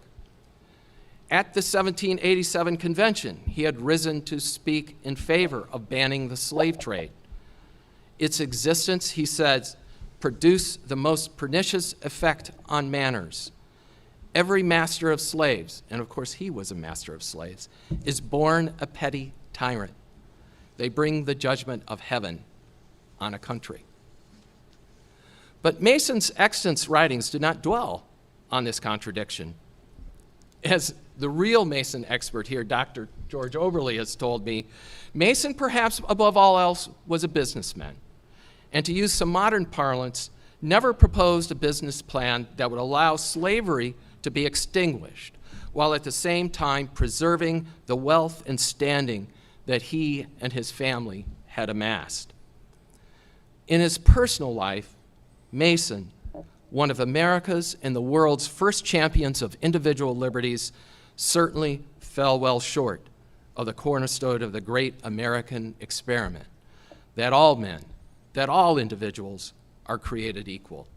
At the 1787 convention, he had risen to speak in favor of banning the slave trade. Its existence, he says, produced the most pernicious effect on manners. Every master of slaves, and of course he was a master of slaves, is born a petty tyrant. They bring the judgment of heaven on a country. But Mason's extant writings do not dwell on this contradiction. As the real Mason expert here, Dr. George Oberle, has told me, Mason, perhaps above all else, was a businessman. And to use some modern parlance, never proposed a business plan that would allow slavery to be extinguished, while at the same time preserving the wealth and standing that he and his family had amassed. In his personal life, Mason, one of America's and the world's first champions of individual liberties, certainly fell well short of the cornerstone of the great American experiment. that all men, that all individuals are created equal.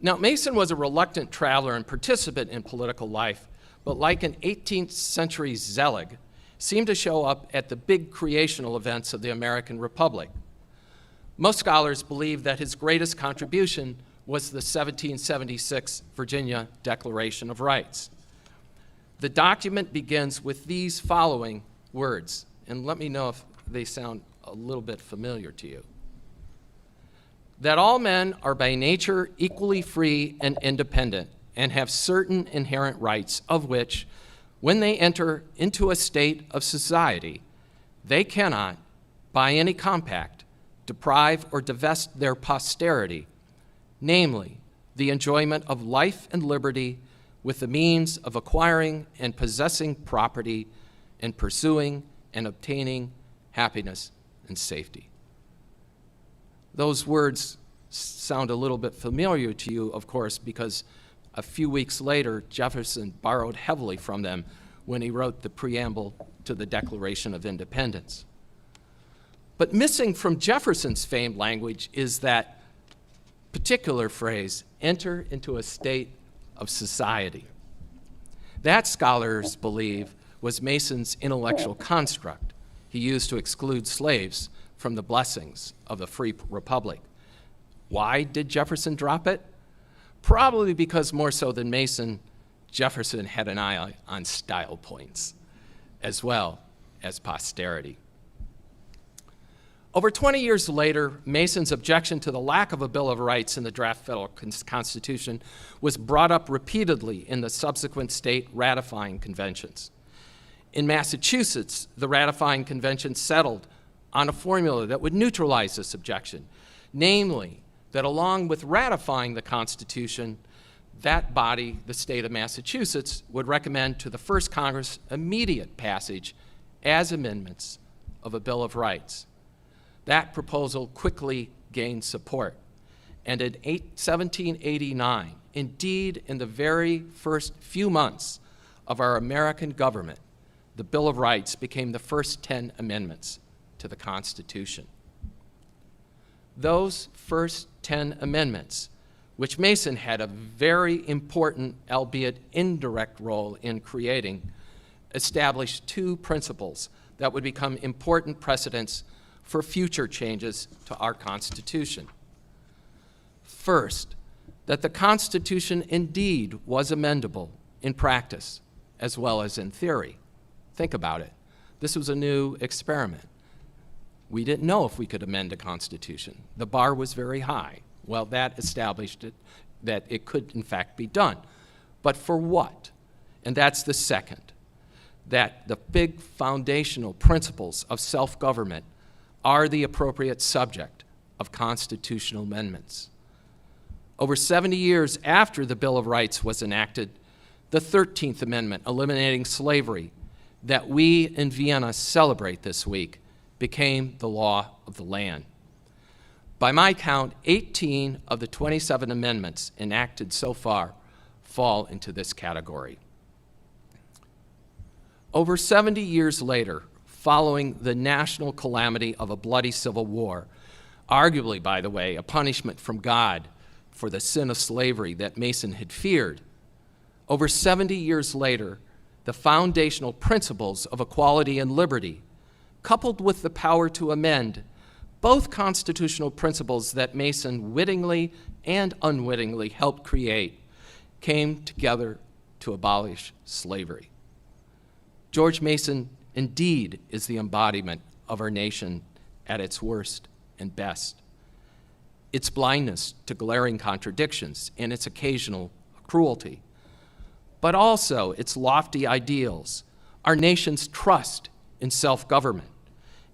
Now, Mason was a reluctant traveler and participant in political life, but like an 18th century zealot, seemed to show up at the big creational events of the American Republic. Most scholars believe that his greatest contribution was the 1776 Virginia Declaration of Rights. The document begins with these following words, and let me know if they sound a little bit familiar to you. That all men are by nature equally free and independent and have certain inherent rights of which, when they enter into a state of society, they cannot, by any compact, deprive or divest their posterity, namely, the enjoyment of life and liberty with the means of acquiring and possessing property and pursuing and obtaining happiness and safety. Those words sound a little bit familiar to you, of course, because a few weeks later, Jefferson borrowed heavily from them when he wrote the preamble to the Declaration of Independence. But missing from Jefferson's famed language is that particular phrase, enter into a state of society. That, scholars believe, was Mason's intellectual construct he used to exclude slaves from the blessings of the free republic. Why did Jefferson drop it? Probably because more so than Mason, Jefferson had an eye on style points as well as posterity. Over 20 years later, Mason's objection to the lack of a Bill of Rights in the draft federal Constitution was brought up repeatedly in the subsequent state ratifying conventions. In Massachusetts, the ratifying convention settled on a formula that would neutralize this objection, namely that along with ratifying the Constitution, that body, the state of Massachusetts, would recommend to the first Congress immediate passage as amendments of a Bill of Rights. That proposal quickly gained support. And in 1789, indeed in the very first few months of our American government, the Bill of Rights became the first 10 amendments to the Constitution. Those first 10 amendments, which Mason had a very important, albeit indirect, role in creating, established two principles that would become important precedents for future changes to our Constitution. First, that the Constitution indeed was amendable in practice as well as in theory. Think about it. This was a new experiment. We didn't know if we could amend a Constitution. The bar was very high. Well, that established it, that it could in fact be done. But for what? And that's the second, that the big foundational principles of self-government are the appropriate subject of constitutional amendments. Over 70 years after the Bill of Rights was enacted, the 13th Amendment, eliminating slavery, that we in Vienna celebrate this week, became the law of the land. By my count, 18 of the 27 amendments enacted so far fall into this category. Over 70 years later, following the national calamity of a bloody civil war, arguably, by the way, a punishment from God for the sin of slavery that Mason had feared, over 70 years later, the foundational principles of equality and liberty, coupled with the power to amend, both constitutional principles that Mason wittingly and unwittingly helped create, came together to abolish slavery. George Mason indeed is the embodiment of our nation at its worst and best. Its blindness to glaring contradictions and its occasional cruelty, but also its lofty ideals, our nation's trust in self-government,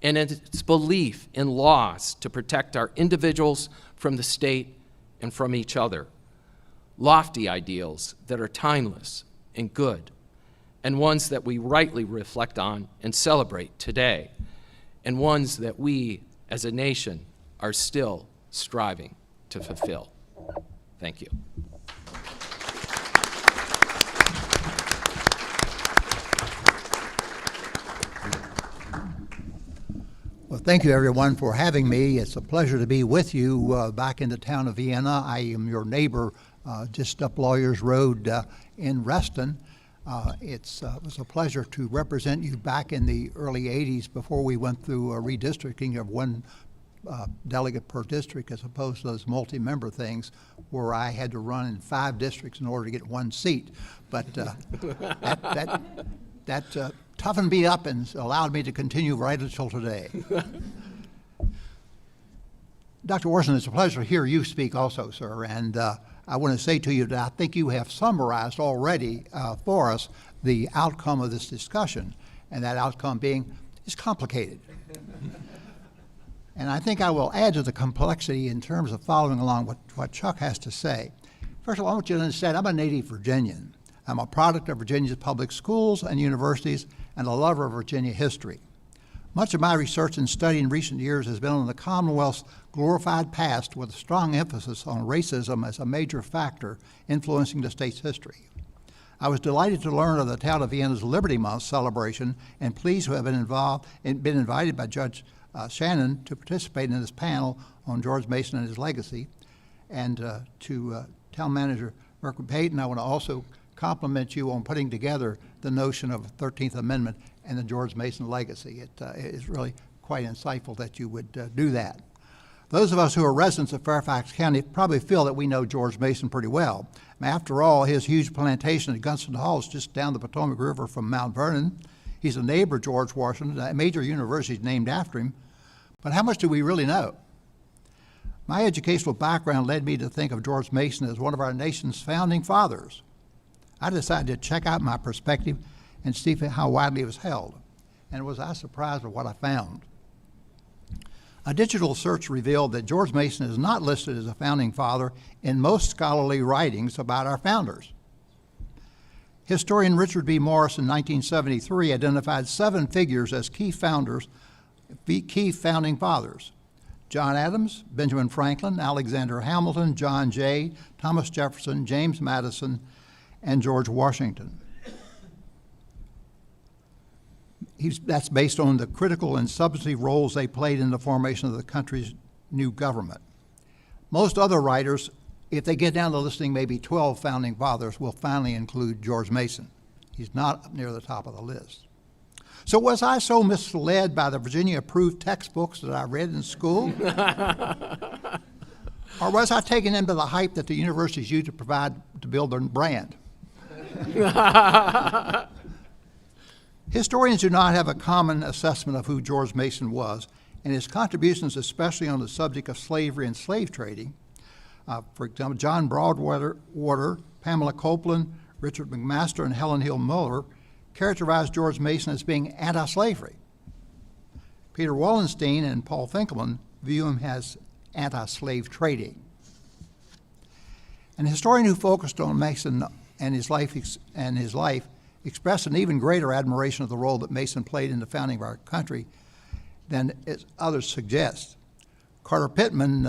and its belief in laws to protect our individuals from the state and from each other. Lofty ideals that are timeless and good, and ones that we rightly reflect on and celebrate today, and ones that we as a nation are still striving to fulfill. Thank you. Well, thank you, everyone, for having me. It's a pleasure to be with you back in the town of Vienna. I am your neighbor just up Lawyers Road in Reston. It was a pleasure to represent you back in the early 80s before we went through a redistricting of one delegate per district as opposed to those multi-member things where I had to run in 5 districts in order to get 1 seat. But that toughened me up and allowed me to continue right until today. Dr. Orson, it's a pleasure to hear you speak also, sir. And I want to say to you that I think you have summarized already for us the outcome of this discussion, and that outcome being is complicated. And I think I will add to the complexity in terms of following along what Chuck has to say. First of all, I want you to understand I'm a native Virginian. I'm a product of Virginia's public schools and universities and a lover of Virginia history. Much of my research and study in recent years has been on the Commonwealth's glorified past with a strong emphasis on racism as a major factor influencing the state's history. I was delighted to learn of the town of Vienna's Liberty Month celebration and pleased to have been invited by Judge Shannon to participate in this panel on George Mason and his legacy. And to Town Manager Merkley Payton, I want to also compliment you on putting together the notion of the 13th Amendment and the George Mason legacy. It is really quite insightful that you would do that. Those of us who are residents of Fairfax County probably feel that we know George Mason pretty well. After all, his huge plantation at Gunston Hall is just down the Potomac River from Mount Vernon. He's a neighbor of George Washington. A major university is named after him. But how much do we really know? My educational background led me to think of George Mason as one of our nation's founding fathers. I decided to check out my perspective and see how widely it was held. And was I surprised at what I found? A digital search revealed that George Mason is not listed as a founding father in most scholarly writings about our founders. Historian Richard B. Morris in 1973 identified 7 figures as key founding fathers: John Adams, Benjamin Franklin, Alexander Hamilton, John Jay, Thomas Jefferson, James Madison, and George Washington. That's based on the critical and substantive roles they played in the formation of the country's new government. Most other writers, if they get down to listing maybe 12 founding fathers, will finally include George Mason. He's not up near the top of the list. So was I so misled by the Virginia-approved textbooks that I read in school? Or was I taken into the hype that the universities used to build their brand? Historians do not have a common assessment of who George Mason was, and his contributions, especially on the subject of slavery and slave trading. For example, John Broadwater, Pamela Copeland, Richard McMaster, and Helen Hill Muller characterized George Mason as being anti-slavery. Peter Wallenstein and Paul Finkelman view him as anti-slave trading. An historian who focused on Mason and his life expressed an even greater admiration of the role that Mason played in the founding of our country than others suggest. Carter Pittman,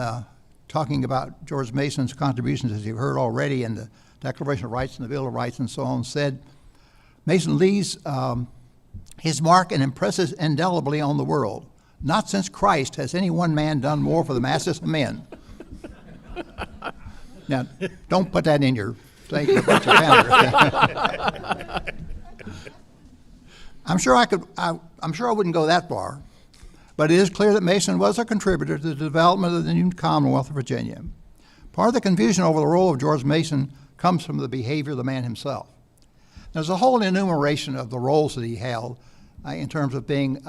talking about George Mason's contributions, as you've heard already, in the Declaration of Rights and the Bill of Rights and so on, said, Mason leaves his mark and impresses indelibly on the world. Not since Christ has any one man done more for the masses of men. Now, don't put that in your thing about your founder. I'm sure I wouldn't go that far, but it is clear that Mason was a contributor to the development of the new Commonwealth of Virginia. Part of the confusion over the role of George Mason comes from the behavior of the man himself. There's a whole enumeration of the roles that he held in terms of being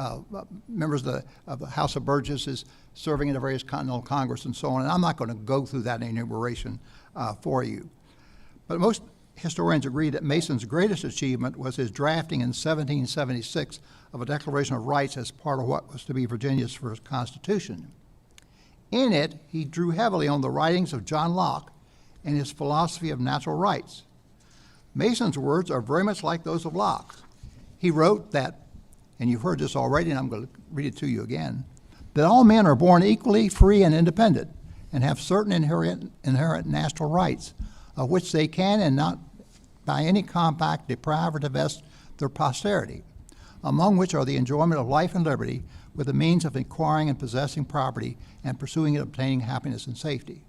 members of the House of Burgesses, serving in the various Continental Congress and so on, and I'm not going to go through that enumeration for you. But most historians agree that Mason's greatest achievement was his drafting in 1776 of a Declaration of Rights as part of what was to be Virginia's first Constitution. In it, he drew heavily on the writings of John Locke and his philosophy of natural rights. Mason's words are very much like those of Locke. He wrote that, and you've heard this already, and I'm going to read it to you again, that all men are born equally free and independent and have certain inherent natural rights of which they can and not by any compact deprive or divest their posterity, among which are the enjoyment of life and liberty, with the means of acquiring and possessing property and pursuing and obtaining happiness and safety.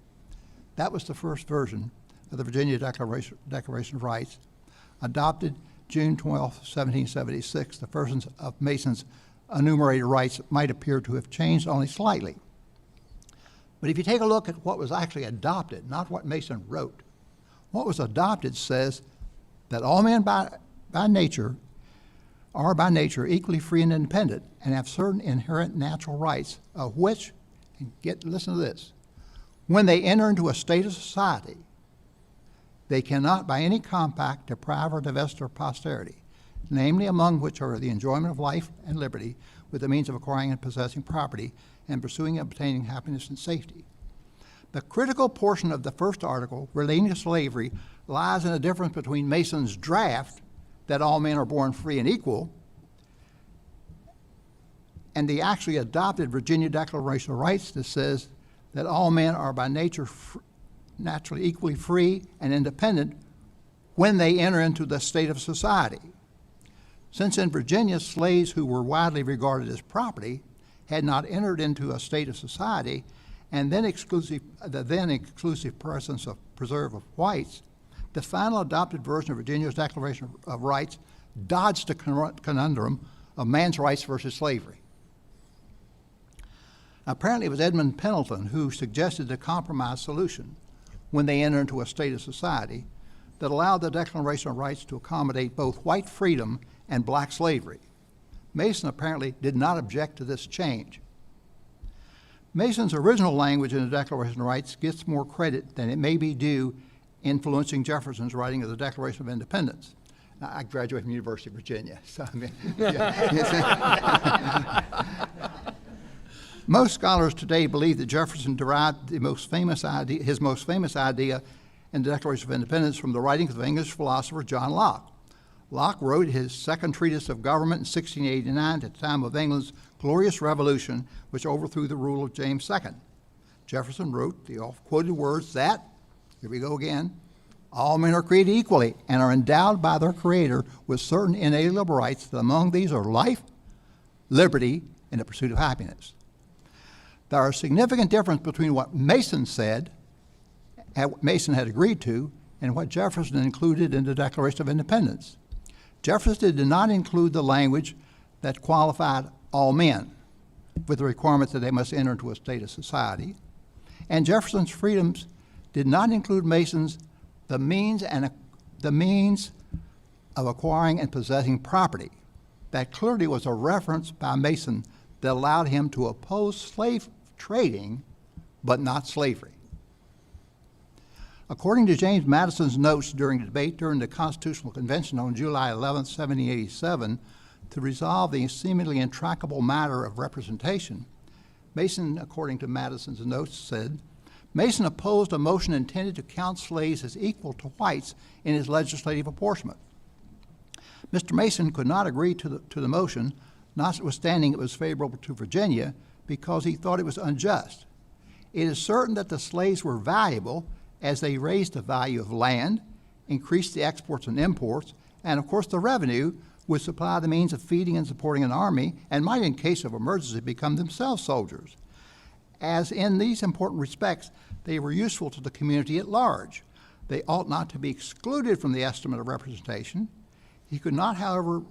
That was the first version of the Virginia Declaration of Rights, adopted June 12, 1776. The versions of Mason's enumerated rights might appear to have changed only slightly. But if you take a look at what was actually adopted, not what Mason wrote, what was adopted says that all men by nature are by nature equally free and independent and have certain inherent natural rights of which, and listen to this, when they enter into a state of society, they cannot by any compact deprive or divest their posterity, namely among which are the enjoyment of life and liberty with the means of acquiring and possessing property and pursuing and obtaining happiness and safety. The critical portion of the first article relating to slavery lies in the difference between Mason's draft, that all men are born free and equal, and the actually adopted Virginia Declaration of Rights that says that all men are by nature naturally equally free and independent when they enter into the state of society. Since in Virginia, slaves who were widely regarded as property had not entered into a state of society, and the then exclusive presence of preserve of whites, the final adopted version of Virginia's Declaration of Rights dodged the conundrum of man's rights versus slavery. Apparently, it was Edmund Pendleton who suggested the compromise solution when they enter into a state of society that allowed the Declaration of Rights to accommodate both white freedom and black slavery. Mason apparently did not object to this change. Mason's original language in the Declaration of Rights gets more credit than it may be due, influencing Jefferson's writing of the Declaration of Independence. Now, I graduated from the University of Virginia, so I mean, most scholars today believe that Jefferson derived his most famous idea in the Declaration of Independence from the writings of English philosopher John Locke. Locke wrote his second treatise of government in 1689 at the time of England's glorious revolution, which overthrew the rule of James II. Jefferson wrote the oft-quoted words that, here we go again, all men are created equally and are endowed by their Creator with certain inalienable rights, that among these are life, liberty, and the pursuit of happiness. There are a significant difference between what Mason said, and what Mason had agreed to, and what Jefferson included in the Declaration of Independence. Jefferson did not include the language that qualified all men with the requirement that they must enter into a state of society. And Jefferson's freedoms did not include Mason's the means of acquiring and possessing property. That clearly was a reference by Mason that allowed him to oppose slave trading, but not slavery. According to James Madison's notes during the debate during the Constitutional Convention on July 11, 1787, to resolve the seemingly intractable matter of representation, Mason, according to Madison's notes, said, Mason opposed a motion intended to count slaves as equal to whites in his legislative apportionment. Mr. Mason could not agree to the motion, notwithstanding it was favorable to Virginia, because he thought it was unjust. It is certain that the slaves were valuable as they raised the value of land, increased the exports and imports, and of course the revenue would supply the means of feeding and supporting an army, and might, in case of emergency, become themselves soldiers. As in these important respects, they were useful to the community at large. They ought not to be excluded from the estimate of representation. He could not, however,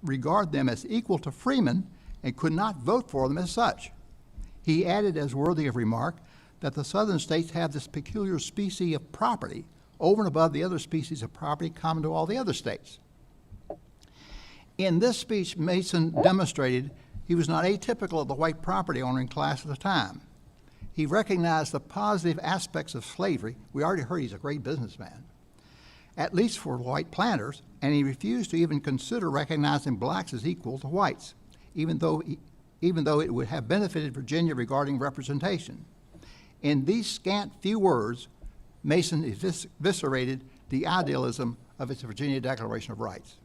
regard them as equal to freemen and could not vote for them as such. He added, as worthy of remark, that the southern states have this peculiar species of property over and above the other species of property common to all the other states. In this speech, Mason demonstrated he was not atypical of the white property owning class at the time. He recognized the positive aspects of slavery. We already heard he's a great businessman, at least for white planters, and he refused to even consider recognizing blacks as equal to whites, even though it would have benefited Virginia regarding representation. In these scant few words, Mason eviscerated the idealism of its Virginia Declaration of Rights.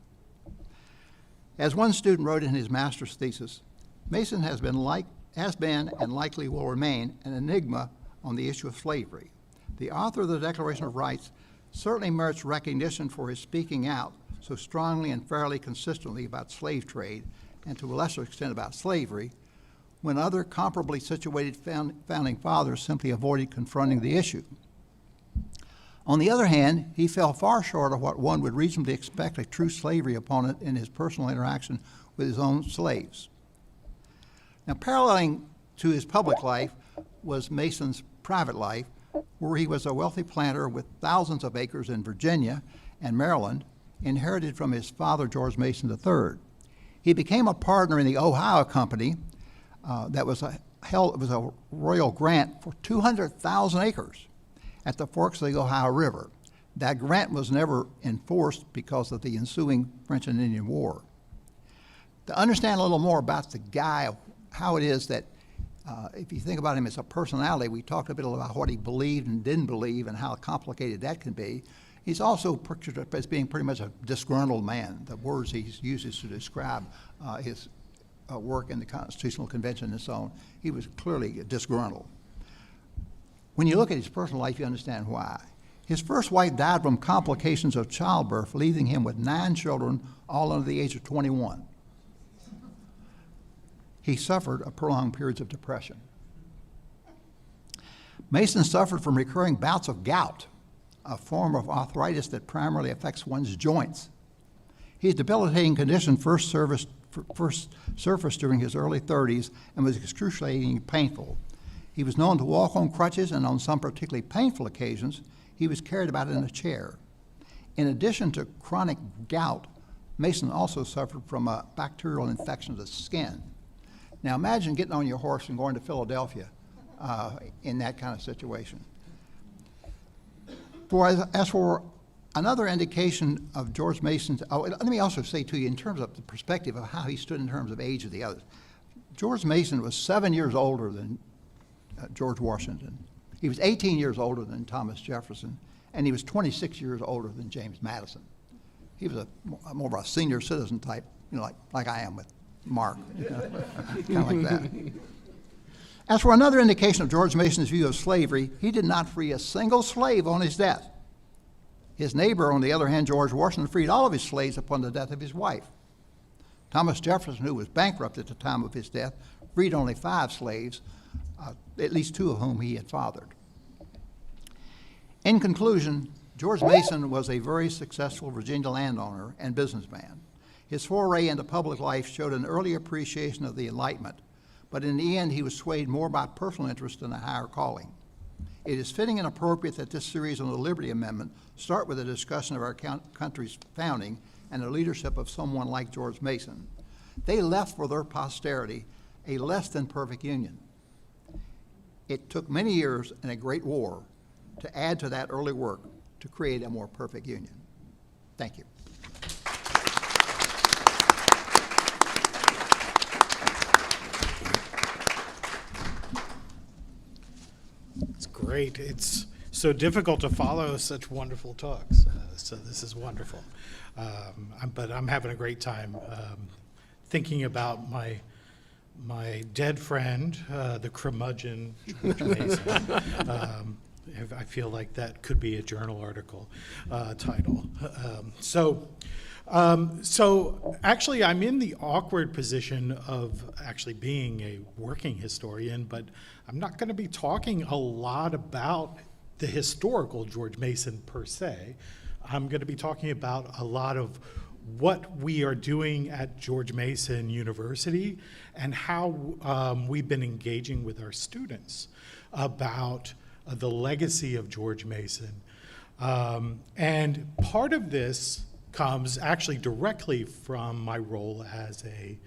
As one student wrote in his master's thesis, Mason has been and likely will remain an enigma on the issue of slavery. The author of the Declaration of Rights certainly merits recognition for his speaking out so strongly and fairly consistently about slave trade, and to a lesser extent about slavery, when other comparably situated founding fathers simply avoided confronting the issue. On the other hand, he fell far short of what one would reasonably expect a true slavery opponent in his personal interaction with his own slaves. Now, paralleling to his public life was Mason's private life, where he was a wealthy planter with thousands of acres in Virginia and Maryland, inherited from his father, George Mason III. He became a partner in the Ohio Company that was a royal grant for 200,000 acres at the forks of the Ohio River. That grant was never enforced because of the ensuing French and Indian War. To understand a little more about the guy, how it is that if you think about him as a personality, we talked a bit about what he believed and didn't believe and how complicated that can be. He's also pictured up as being pretty much a disgruntled man, the words he uses to describe his work in the Constitutional Convention and so on. He was clearly disgruntled. When you look at his personal life, you understand why. His first wife died from complications of childbirth, leaving him with 9 children, all under the age of 21. He suffered a prolonged periods of depression. Mason suffered from recurring bouts of gout, a form of arthritis that primarily affects one's joints. His debilitating condition first surfaced during his early 30s and was excruciatingly painful. He was known to walk on crutches, and on some particularly painful occasions, he was carried about in a chair. In addition to chronic gout, Mason also suffered from a bacterial infection of the skin. Now imagine getting on your horse and going to Philadelphia in that kind of situation. As for another indication of George Mason's, let me also say to you in terms of the perspective of how he stood in terms of age of the others. George Mason was 7 years older than George Washington. He was 18 years older than Thomas Jefferson, and he was 26 years older than James Madison. He was more of a senior citizen type, like I am with Mark, kind of like that. As for another indication of George Mason's view of slavery, he did not free a single slave on his death. His neighbor, on the other hand, George Washington, freed all of his slaves upon the death of his wife. Thomas Jefferson, who was bankrupt at the time of his death, freed only 5 slaves, at least 2 of whom he had fathered. In conclusion, George Mason was a very successful Virginia landowner and businessman. His foray into public life showed an early appreciation of the Enlightenment, but in the end he was swayed more by personal interest than a higher calling. It is fitting and appropriate that this series on the Liberty Amendment start with a discussion of our country's founding and the leadership of someone like George Mason. They left for their posterity a less than perfect union. It took many years and a great war to add to that early work to create a more perfect union. Thank you. It's great. It's so difficult to follow such wonderful talks. So this is wonderful. But I'm having a great time thinking about my dead friend, the curmudgeon George Mason. I feel like that could be a journal article title. So actually, I'm in the awkward position of actually being a working historian, but I'm not going to be talking a lot about the historical George Mason per se. I'm going to be talking about a lot of what we are doing at George Mason University and how we've been engaging with our students about the legacy of George Mason. And part of this comes actually directly from my role as a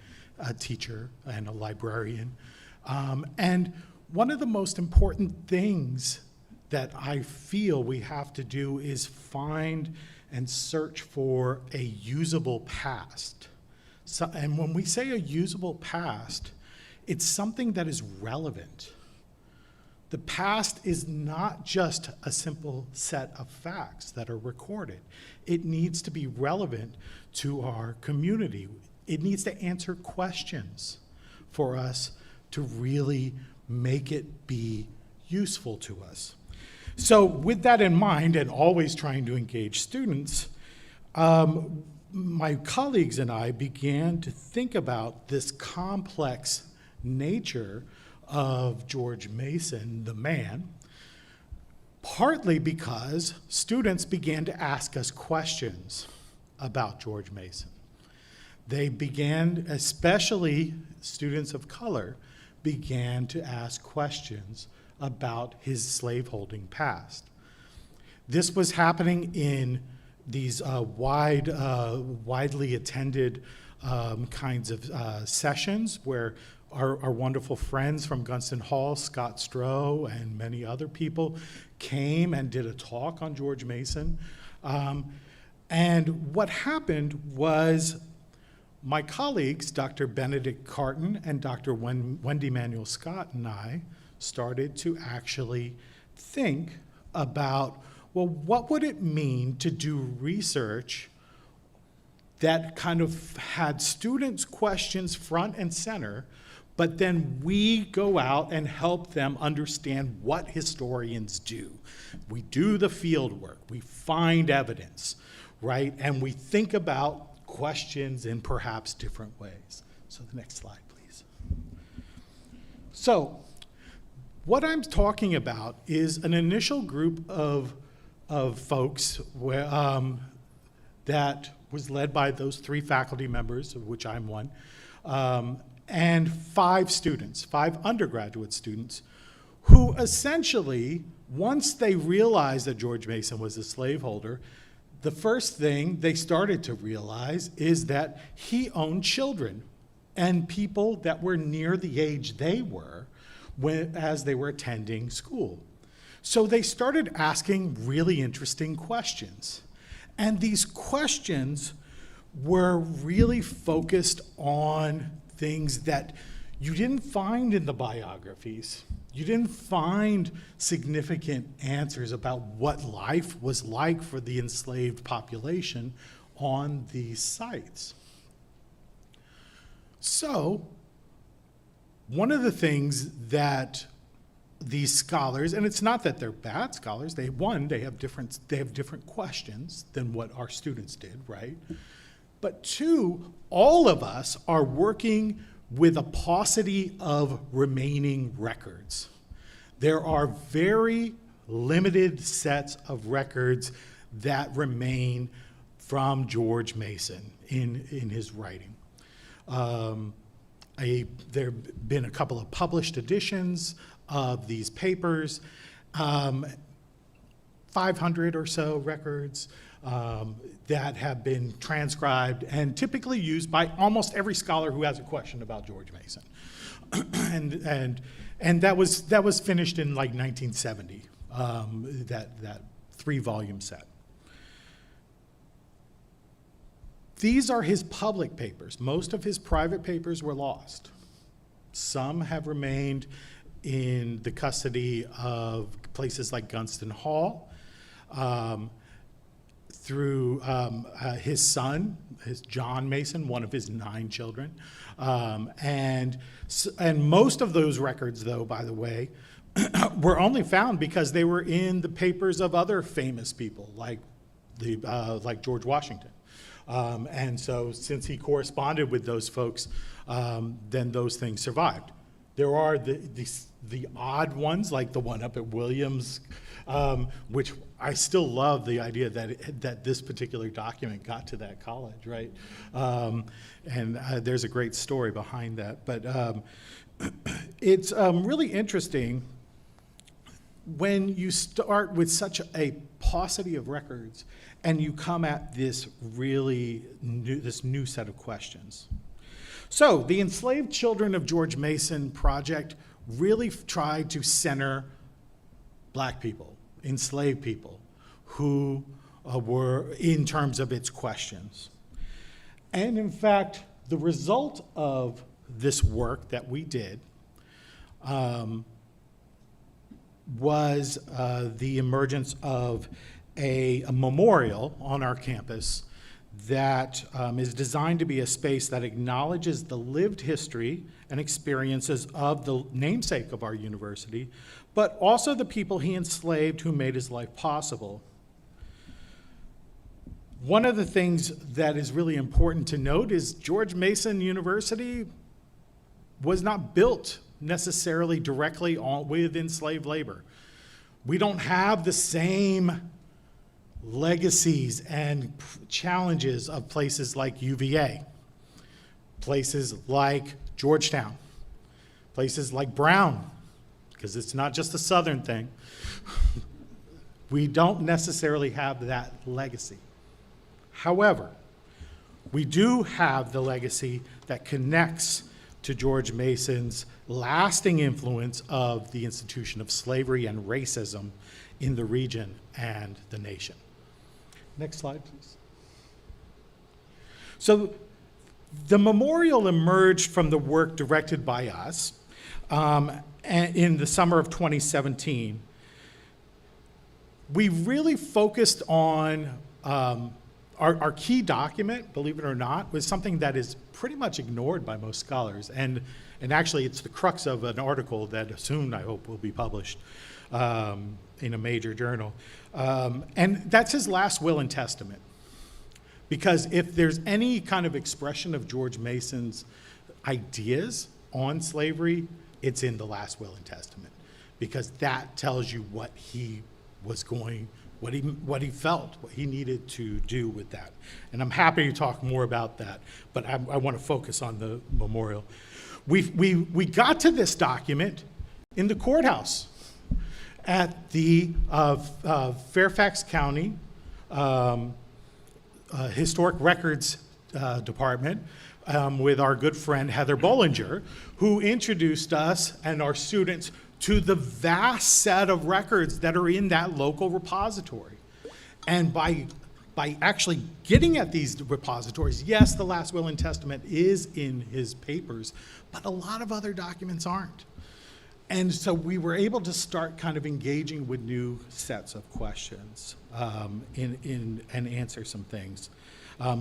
teacher and a librarian. And one of the most important things that I feel we have to do is find and search for a usable past. And when we say a usable past, it's something that is relevant. The past is not just a simple set of facts that are recorded. It needs to be relevant to our community. It needs to answer questions for us to really make it be useful to us. So with that in mind, and always trying to engage students, my colleagues and I began to think about this complex nature of George Mason, the man, partly because students began to ask us questions about George Mason. They began, especially students of color, began to ask questions about his slaveholding past. This was happening in these widely attended kinds of sessions where our wonderful friends from Gunston Hall, Scott Stroh, and many other people came and did a talk on George Mason. And what happened was my colleagues, Dr. Benedict Carton and Dr. Wendy Manuel Scott and I, started to actually think about, well, what would it mean to do research that kind of had students' questions front and center, but then we go out and help them understand what historians do. We do the field work, we find evidence, right? And we think about questions in perhaps different ways. So the next slide, please. So what I'm talking about is an initial group of folks where, that was led by those 3 faculty members, of which I'm one, and 5 students, 5 undergraduate students, who essentially, once they realized that George Mason was a slaveholder, the first thing they started to realize is that he owned children and people that were near the age they were as they were attending school. So they started asking really interesting questions. And these questions were really focused on things that you didn't find in the biographies. You didn't find significant answers about what life was like for the enslaved population on these sites. So, one of the things that these scholars, and it's not that they're bad scholars, they have different questions than what our students did, right? But 2, all of us are working with a paucity of remaining records. There are very limited sets of records that remain from George Mason in his writing. There have been a couple of published editions of these papers, 500 or so records that have been transcribed and typically used by almost every scholar who has a question about George Mason. and that was finished in like 1970, that 3-volume set. These are his public papers. Most of his private papers were lost. Some have remained in the custody of places like Gunston Hall, through his son, John Mason, one of his 9 children. And most of those records, though, by the way, were only found because they were in the papers of other famous people, like George Washington. And so since he corresponded with those folks, then those things survived. There are the odd ones, like the one up at Williams, which I still love the idea that this particular document got to that college, right? And there's a great story behind that. But it's really interesting when you start with such a paucity of records and you come at this really new set of questions. So the Enslaved Children of George Mason project really tried to center Black people, enslaved people, who were in terms of its questions. And in fact, the result of this work that we did was the emergence of a memorial on our campus that is designed to be a space that acknowledges the lived history and experiences of the namesake of our university, but also the people he enslaved who made his life possible. One of the things that is really important to note is George Mason University was not built necessarily directly with enslaved labor. We don't have the same legacies and challenges of places like UVA, places like Georgetown, places like Brown, because it's not just a Southern thing. We don't necessarily have that legacy. However, we do have the legacy that connects to George Mason's lasting influence of the institution of slavery and racism in the region and the nation. Next slide, please. So the memorial emerged from the work directed by us in the summer of 2017. We really focused on our key document, believe it or not, was something that is pretty much ignored by most scholars. And actually, it's the crux of an article that soon, I hope, will be published in a major journal. And that's his last will and testament. Because if there's any kind of expression of George Mason's ideas on slavery, it's in the last will and testament. Because that tells you what he was going, what he felt, what he needed to do with that. And I'm happy to talk more about that, but I want to focus on the memorial. We got to this document in the courthouse at the Fairfax County Historic Records Department with our good friend Heather Bollinger, who introduced us and our students to the vast set of records that are in that local repository. And by actually getting at these repositories, yes, the last will and testament is in his papers, but a lot of other documents aren't. And so we were able to start kind of engaging with new sets of questions and answer some things.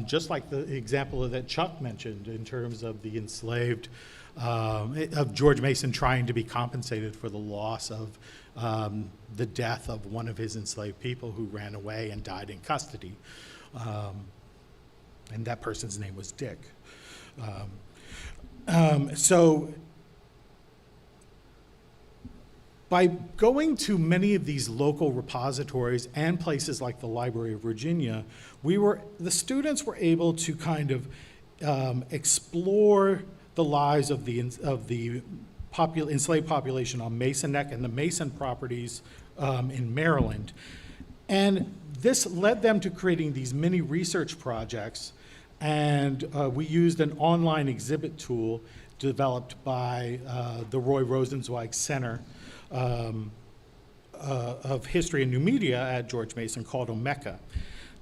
Just like the example that Chuck mentioned in terms of the enslaved, of George Mason trying to be compensated for the loss of the death of one of his enslaved people who ran away and died in custody. And that person's name was Dick. So by going to many of these local repositories and places like the Library of Virginia, the students were able to kind of explore the lives of the enslaved population on Mason Neck and the Mason properties in Maryland. And this led them to creating these mini research projects, and we used an online exhibit tool developed by the Roy Rosenzweig Center of History and New Media at George Mason called Omeka.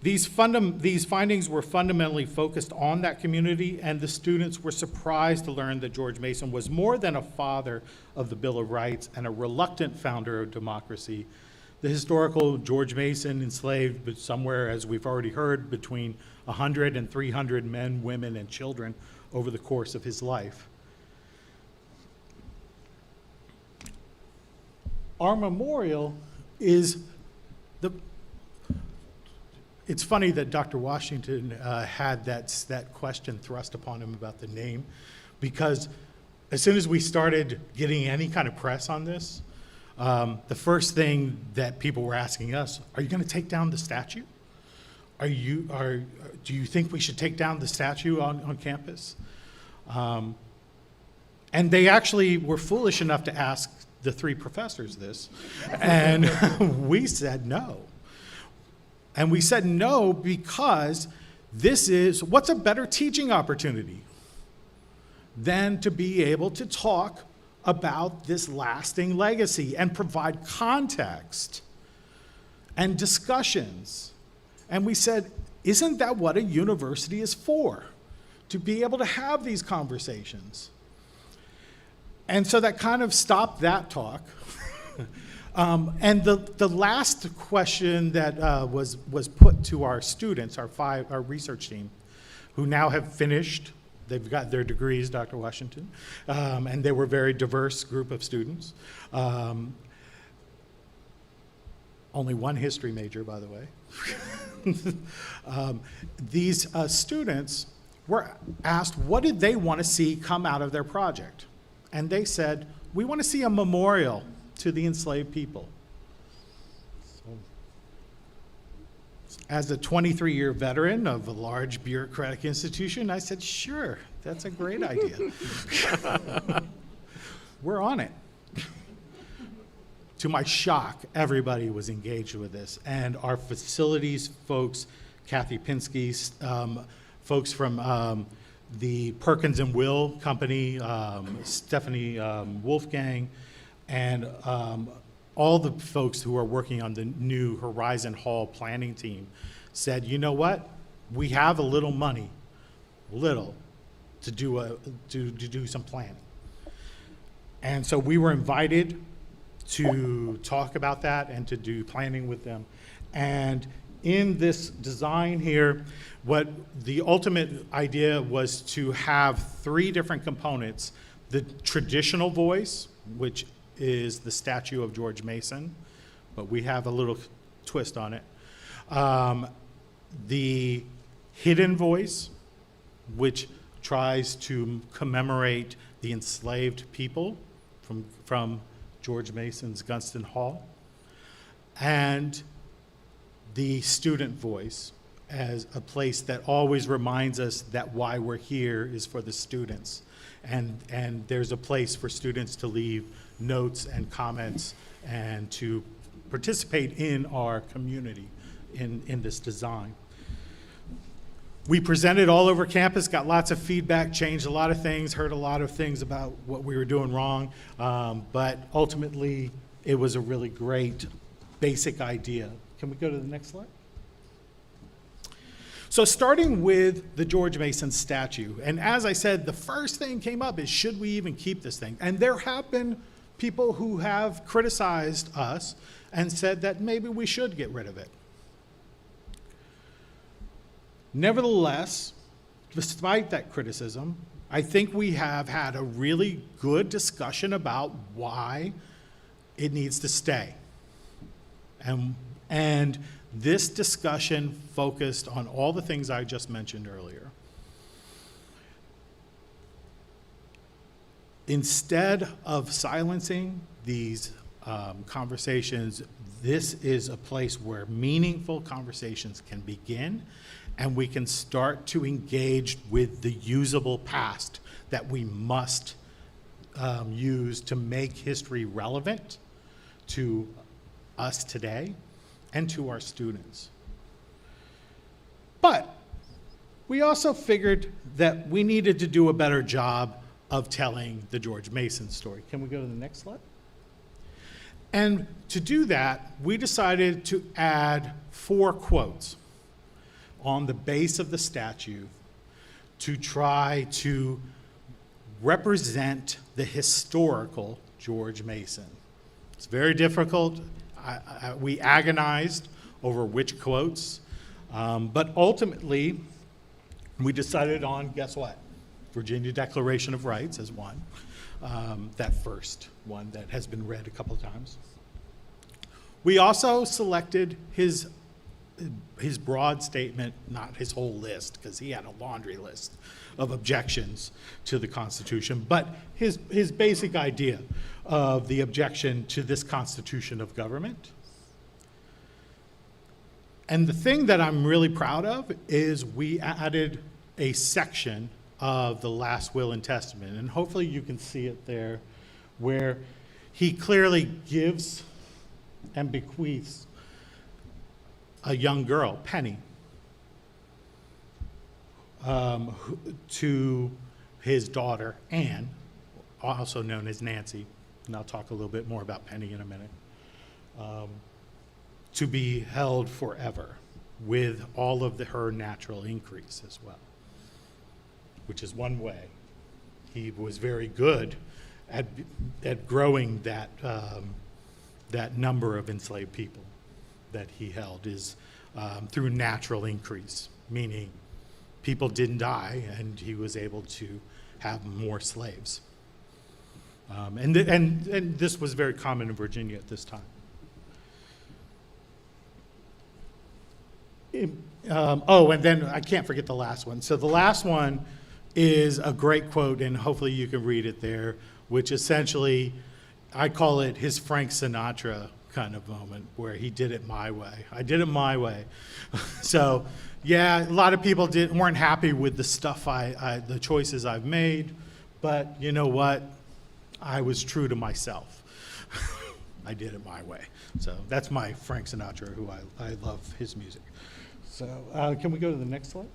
These findings were fundamentally focused on that community, and the students were surprised to learn that George Mason was more than a father of the Bill of Rights and a reluctant founder of democracy. The historical George Mason enslaved somewhere, as we've already heard, between 100 and 300 men, women, and children over the course of his life. Our memorial is it's funny that Dr. Washington had that question thrust upon him about the name, because as soon as we started getting any kind of press on this, the first thing that people were asking us, are you going to take down the statue? Do you think we should take down the statue on campus? And they actually were foolish enough to ask the three professors this, and we said no. And we said no because what's a better teaching opportunity than to be able to talk about this lasting legacy and provide context and discussions. And we said, isn't that what a university is for? To be able to have these conversations. And so that kind of stopped that talk. And the last question that was put to our students, our research team, who now have finished, they've got their degrees, Dr. Washington, and they were a very diverse group of students. Only one history major, by the way. These students were asked, what did they want to see come out of their project? and they said, we want to see a memorial to the enslaved people. As a 23-year veteran of a large bureaucratic institution, I said, sure, that's a great idea. We're on it. To my shock, everybody was engaged with this, and our facilities folks, Kathy Pinsky, folks from the Perkins and Will Company, Stephanie Wolfgang, and all the folks who are working on the new Horizon Hall planning team said, you know what? We have a little money, to do some planning. And so we were invited to talk about that and to do planning with them. And in this design here, what the ultimate idea was to have 3 different components: the traditional voice, which is the statue of George Mason, but we have a little twist on it. The hidden voice, which tries to commemorate the enslaved people from George Mason's Gunston Hall, and the student voice as a place that always reminds us that why we're here is for the students. And there's a place for students to leave notes and comments and to participate in our community in this design. We presented all over campus, got lots of feedback, changed a lot of things, heard a lot of things about what we were doing wrong, but ultimately it was a really great basic idea. Can we go to the next slide? So starting with the George Mason statue, and as I said, the first thing came up is, should we even keep this thing? And there have been people who have criticized us and said that maybe we should get rid of it. Nevertheless, despite that criticism, I think we have had a really good discussion about why it needs to stay. And this discussion focused on all the things I just mentioned earlier. Instead of silencing these conversations, this is a place where meaningful conversations can begin, and we can start to engage with the usable past that we must use to make history relevant to us today and to our students. But we also figured that we needed to do a better job of telling the George Mason story. Can we go to the next slide? And to do that, we decided to add 4 quotes on the base of the statue to try to represent the historical George Mason. It's very difficult. We agonized over which quotes, but ultimately we decided on, guess what? Virginia Declaration of Rights as one, that first one that has been read a couple of times. We also selected his broad statement, not his whole list, because he had a laundry list of objections to the Constitution, but his basic idea of the objection to this constitution of government. And the thing that I'm really proud of is we added a section of the last will and testament, and hopefully you can see it there, where he clearly gives and bequeaths a young girl, Penny, to his daughter, Anne, also known as Nancy, and I'll talk a little bit more about Penny in a minute, to be held forever with all of her natural increase as well, which is one way. He was very good at growing that, that number of enslaved people that he held is through natural increase, meaning people didn't die and he was able to have more slaves. And this was very common in Virginia at this time. And then I can't forget the last one. So the last one is a great quote, and hopefully you can read it there, which essentially, I call it his Frank Sinatra kind of moment, where he did it my way. I did it my way. So, yeah, a lot of people weren't happy with the stuff the choices I've made, but you know what? I was true to myself. I did it my way. So that's my Frank Sinatra, who I love his music. So can we go to the next slide?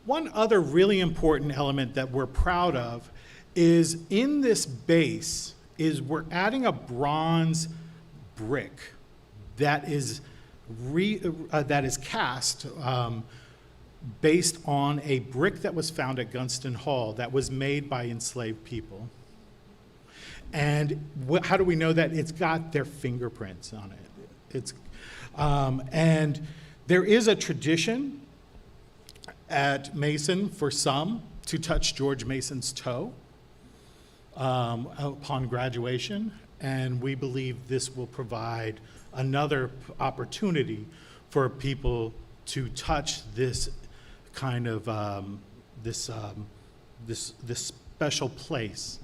One other really important element that we're proud of is in this base is we're adding a bronze brick that is cast based on a brick that was found at Gunston Hall that was made by enslaved people. And how do we know that? It's got their fingerprints on it. And there is a tradition at Mason for some to touch George Mason's toe upon graduation. And we believe this will provide another opportunity for people to touch this kind of this special place,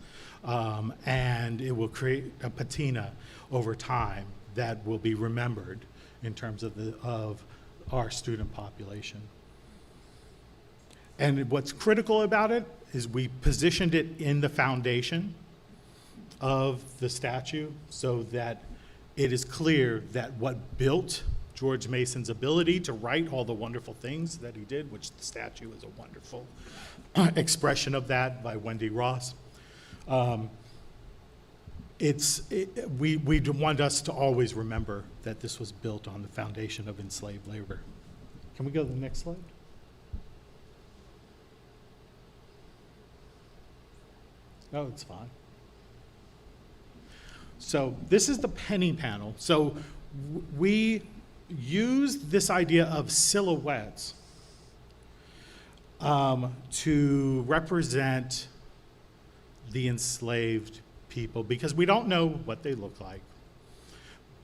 and it will create a patina over time that will be remembered in terms of our student population. And what's critical about it is we positioned it in the foundation of the statue so that it is clear that what built George Mason's ability to write all the wonderful things that he did, which the statue is a wonderful expression of that by Wendy Ross. We want us to always remember that this was built on the foundation of enslaved labor. Can we go to the next slide? No, it's fine. So this is the penny panel. So we used this idea of silhouettes to represent the enslaved people because we don't know what they look like.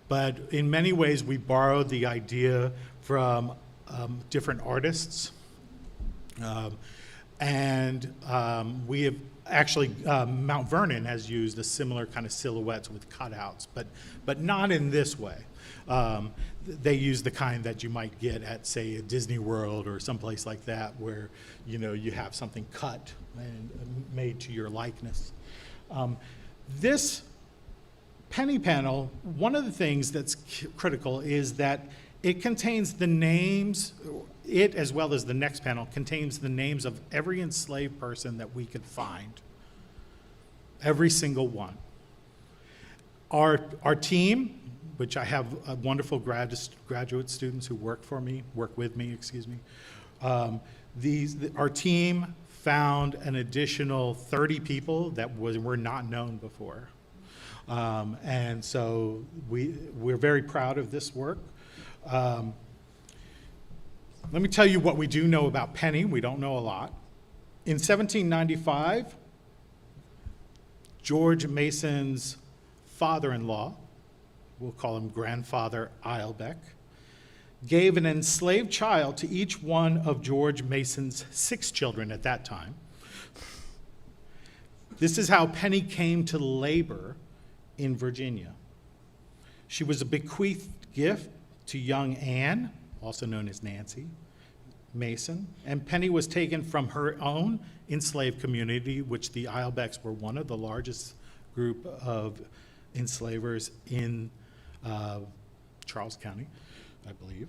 But in many ways, we borrowed the idea from different artists. We have actually, Mount Vernon has used a similar kind of silhouettes with cutouts, but not in this way. They use the kind that you might get at, say, a Disney World or someplace like that, where you have something cut and made to your likeness. This penny panel, one of the things that's critical is that it contains the names. It, as well as the next panel, contains the names of every enslaved person that we could find. Every single one. Our team, which I have wonderful graduate students who work with me, our team found an additional 30 people that were not known before. And so we're very proud of this work. Let me tell you what we do know about Penny. We don't know a lot. In 1795, George Mason's father-in-law, we'll call him Grandfather Eilbeck, gave an enslaved child to each one of George Mason's 6 children at that time. This is how Penny came to labor in Virginia. She was a bequeathed gift to young Anne, also known as Nancy Mason, and Penny was taken from her own enslaved community, which the Eilbecks were one of the largest group of enslavers in Charles County, I believe,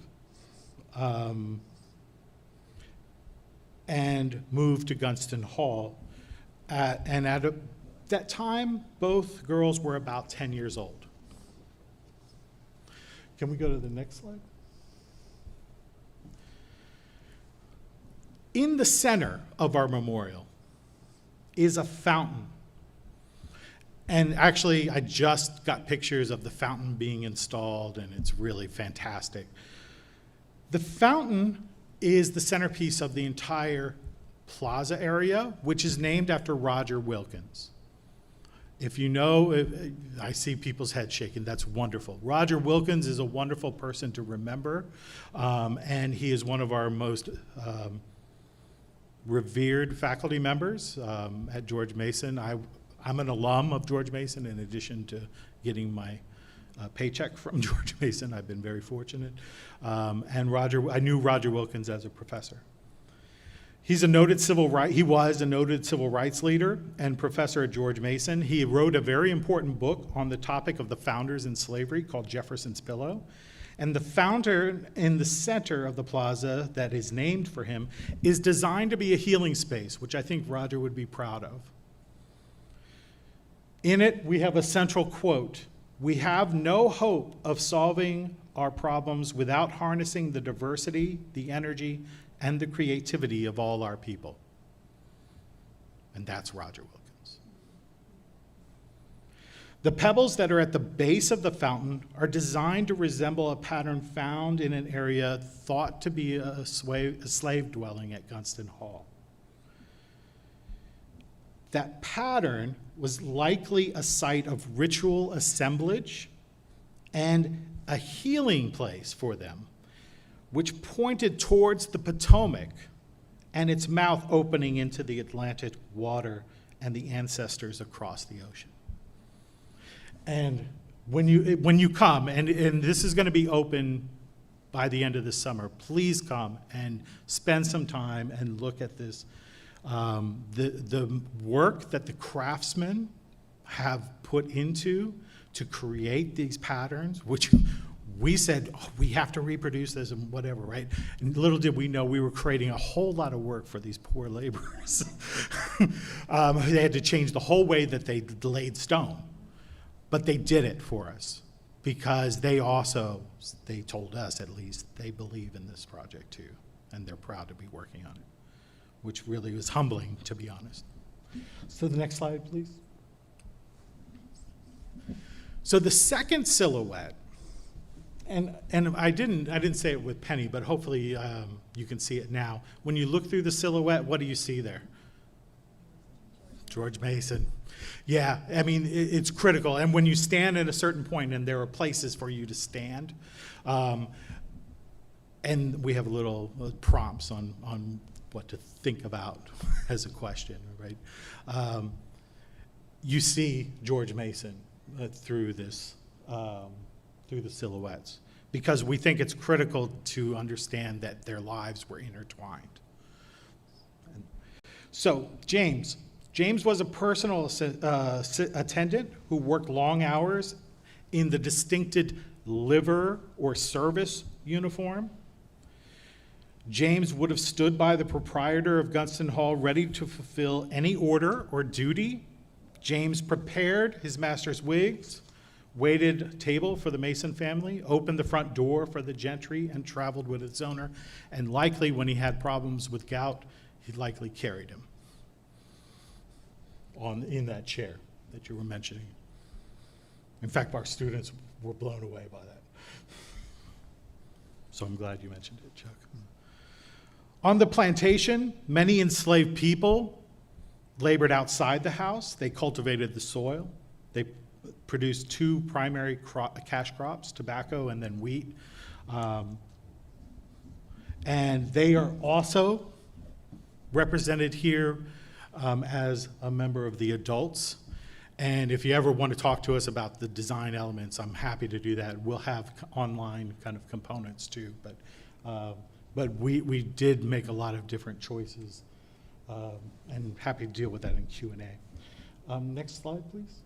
and moved to Gunston Hall. At that time, both girls were about 10 years old. Can we go to the next slide? In the center of our memorial is a fountain. And actually, I just got pictures of the fountain being installed, and it's really fantastic. The fountain is the centerpiece of the entire plaza area, which is named after Roger Wilkins. If you know, I see people's heads shaking, that's wonderful. Roger Wilkins is a wonderful person to remember, and he is one of our most revered faculty members at George Mason. I'm an alum of George Mason in addition to getting my paycheck from George Mason. I've been very fortunate. And I knew Roger Wilkins as a professor. He was a noted civil rights leader and professor at George Mason. He wrote a very important book on the topic of the founders in slavery called Jefferson's Pillow. And the fountain in the center of the plaza that is named for him is designed to be a healing space, which I think Roger would be proud of. In it, we have a central quote: "We have no hope of solving our problems without harnessing the diversity, the energy, and the creativity of all our people." And that's Roger Wilkins. The pebbles that are at the base of the fountain are designed to resemble a pattern found in an area thought to be a slave dwelling at Gunston Hall. That pattern was likely a site of ritual assemblage and a healing place for them, which pointed towards the Potomac and its mouth opening into the Atlantic water and the ancestors across the ocean. And when you come, and this is going to be open by the end of the summer, please come and spend some time and look at this. The work that the craftsmen have put into to create these patterns, which we said, oh, we have to reproduce this and whatever, right? And little did we know we were creating a whole lot of work for these poor laborers. They had to change the whole way that they laid stone. But they did it for us because they told us at least, they believe in this project too, and they're proud to be working on it, which really was humbling, to be honest. So the next slide, please. So the second silhouette, and I didn't say it with Penny, but hopefully you can see it now. When you look through the silhouette, what do you see there? George Mason. Yeah, I mean, it's critical. And when you stand at a certain point, and there are places for you to stand, and we have little prompts on what to think about as a question, right? You see George Mason through this, through the silhouettes, because we think it's critical to understand that their lives were intertwined. So James was a personal attendant who worked long hours in the distinctive liver or service uniform. James would have stood by the proprietor of Gunston Hall ready to fulfill any order or duty. James prepared his master's wigs, waited table for the Mason family, opened the front door for the gentry, and traveled with its owner. And likely when he had problems with gout, he likely carried him in that chair that you were mentioning. In fact, our students were blown away by that. So I'm glad you mentioned it, Chuck. On the plantation, many enslaved people labored outside the house. They cultivated the soil. They produced two primary cash crops, tobacco and then wheat. And they are also represented here as a member of the adults. And if you ever want to talk to us about the design elements, I'm happy to do that. We'll have online kind of components too, but we did make a lot of different choices, and happy to deal with that in Q&A. Next slide, please.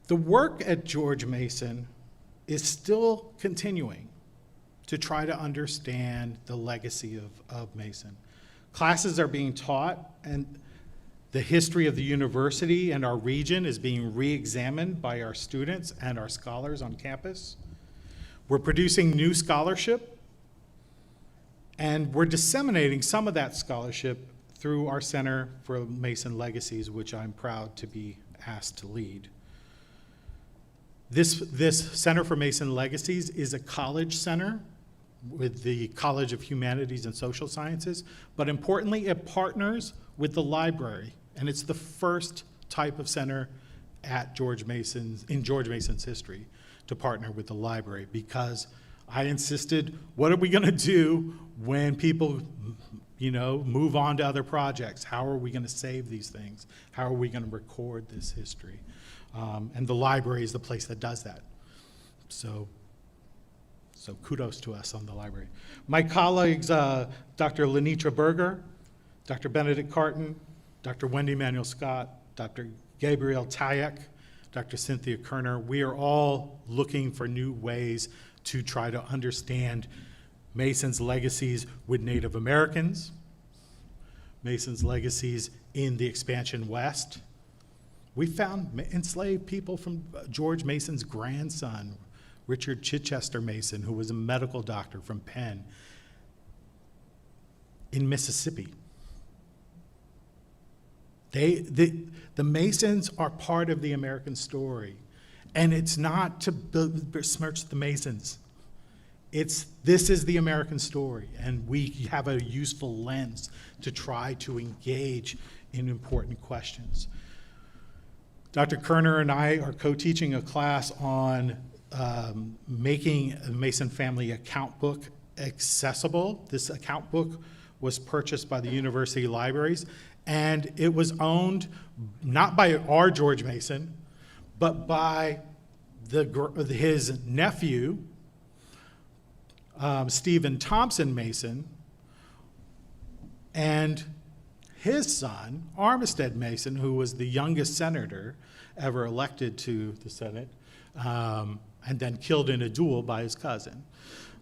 The work at George Mason is still continuing to try to understand the legacy of Mason. Classes are being taught, and the history of the university and our region is being re-examined by our students and our scholars on campus. We're producing new scholarship, and we're disseminating some of that scholarship through our Center for Mason Legacies, which I'm proud to be asked to lead. This Center for Mason Legacies is a college center with the College of Humanities and Social Sciences, but importantly, it partners with the library, and it's the first type of center in George Mason's history to partner with the library, because I insisted, what are we going to do when people move on to other projects. How are we going to save these things? How are we going to record this history? And the library is the place that does that. So kudos to us on the library. My colleagues, Dr. Lenitra Berger, Dr. Benedict Carton, Dr. Wendy Manuel Scott, Dr. Gabriel Tayek, Dr. Cynthia Kerner, we are all looking for new ways to try to understand Mason's legacies with Native Americans, Mason's legacies in the expansion West. We found enslaved people from George Mason's grandson, Richard Chichester Mason, who was a medical doctor from Penn, in Mississippi. The Masons are part of the American story, and it's not to besmirch the Masons. This is the American story, and we have a useful lens to try to engage in important questions. Dr. Kerner and I are co-teaching a class on making a Mason family account book accessible. This account book was purchased by the university libraries, and it was owned not by our George Mason, but by his nephew, Stephen Thompson Mason, and his son, Armistead Mason, who was the youngest senator ever elected to the Senate, and then killed in a duel by his cousin.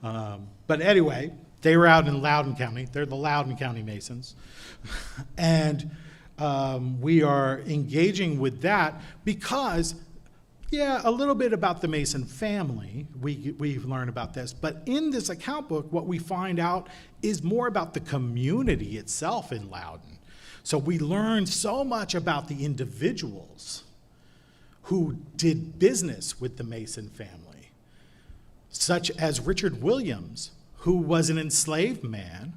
But anyway, they were out in Loudoun County. They're the Loudoun County Masons. And we are engaging with that because, a little bit about the Mason family. We've learned about this. But in this account book, what we find out is more about the community itself in Loudoun. So we learn so much about the individuals who did business with the Mason family, such as Richard Williams, who was an enslaved man,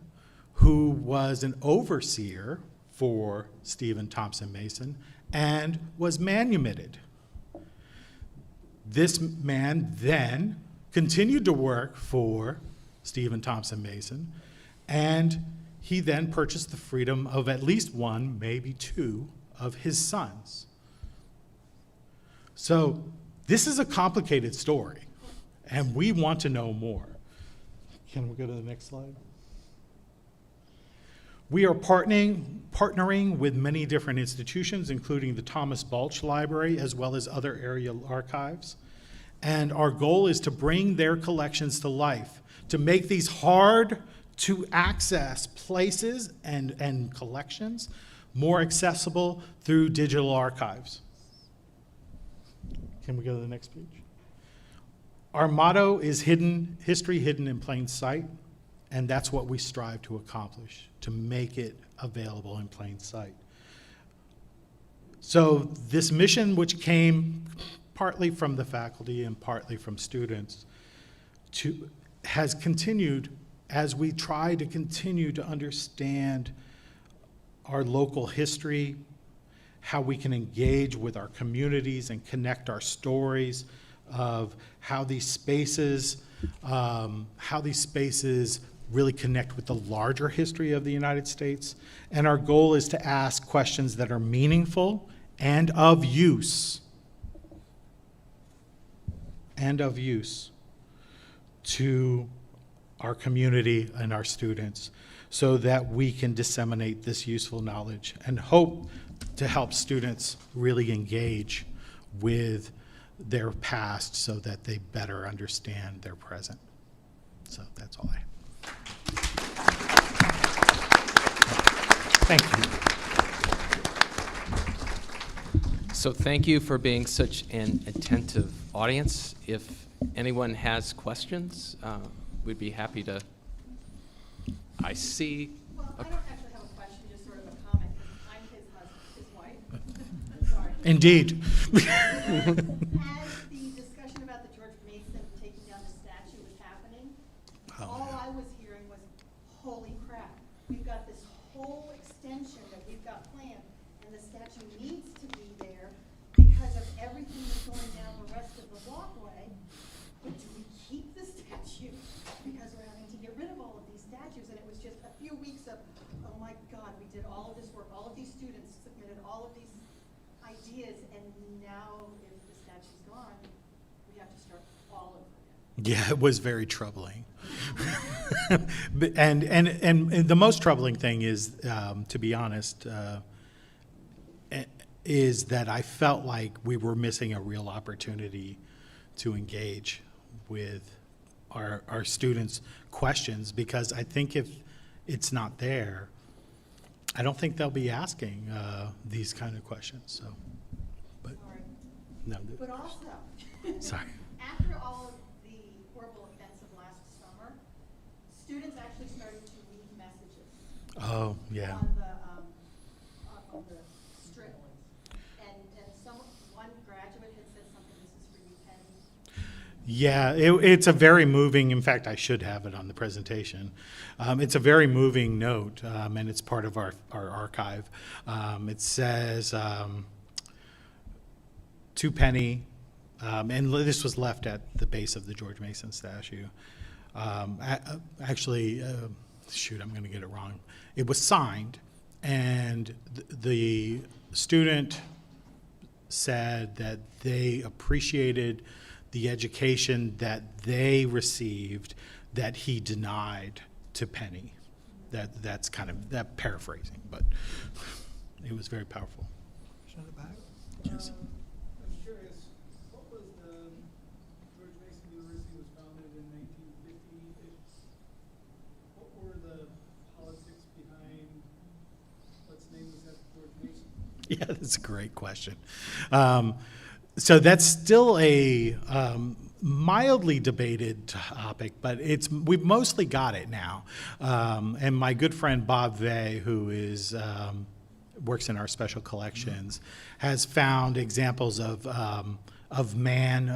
who was an overseer for Stephen Thompson Mason, and was manumitted. This man then continued to work for Stephen Thompson Mason, and he then purchased the freedom of at least one, maybe two, of his sons. So this is a complicated story, and we want to know more. Can we go to the next slide? We are partnering with many different institutions, including the Thomas Balch Library, as well as other area archives. And our goal is to bring their collections to life, to make these hard to access places and collections more accessible through digital archives. Can we go to the next page? Our motto is history hidden in plain sight, and that's what we strive to accomplish, to make it available in plain sight. So this mission, which came partly from the faculty and partly from students, has continued as we try to continue to understand our local history, how we can engage with our communities and connect our stories of how these spaces really connect with the larger history of the United States. And our goal is to ask questions that are meaningful and of use. To our community and our students, so that we can disseminate this useful knowledge and hope to help students really engage with their past so that they better understand their present. So that's all I have. Thank you. So thank you for being such an attentive audience. If anyone has questions, we'd be happy to. I see. Well, I don't actually have a question, just sort of a comment. I'm his wife. Sorry. Indeed. As the discussion about the George Mason taking down the statue was happening, all I was hearing was, holy crap, we've got this whole extension that we've got planned, and the statue needs to be there because of everything that's going down the rest of the walkway. But do we keep the statue because we're having to get rid of all of these statues? statues, and it was just a few weeks of, oh my God, we did all of this work, all of these students submitted all of these ideas, and now if the statue's gone, we have to start all over again. Yeah, it was very troubling. and the most troubling thing is, to be honest, is that I felt like we were missing a real opportunity to engage with our students' questions, because I think if it's not there, I don't think they'll be asking these kind of questions. So, but Sorry. no, But also, sorry. after all of the horrible events of last summer, students actually started to leave messages Oh, yeah. on the strip. And one graduate had said something, this is for you, Penny. Yeah, it's a very moving, in fact, I should have it on the presentation. It's a very moving note, and it's part of our archive. It says, to Penny, and this was left at the base of the George Mason statue. Actually, shoot, I'm going to get it wrong. It was signed, and the student said that they appreciated the education that they received that he denied to Penny. That's kind of that paraphrasing, but it was very powerful. Yes. I'm curious, what was the George Mason University was founded in 1950-ish? What were the politics behind what's name was after George Mason? Yeah, that's a great question. So that's still a mildly debated topic, but we've mostly got it now. And my good friend Bob Vey, who is works in our special collections, has found examples of Mann,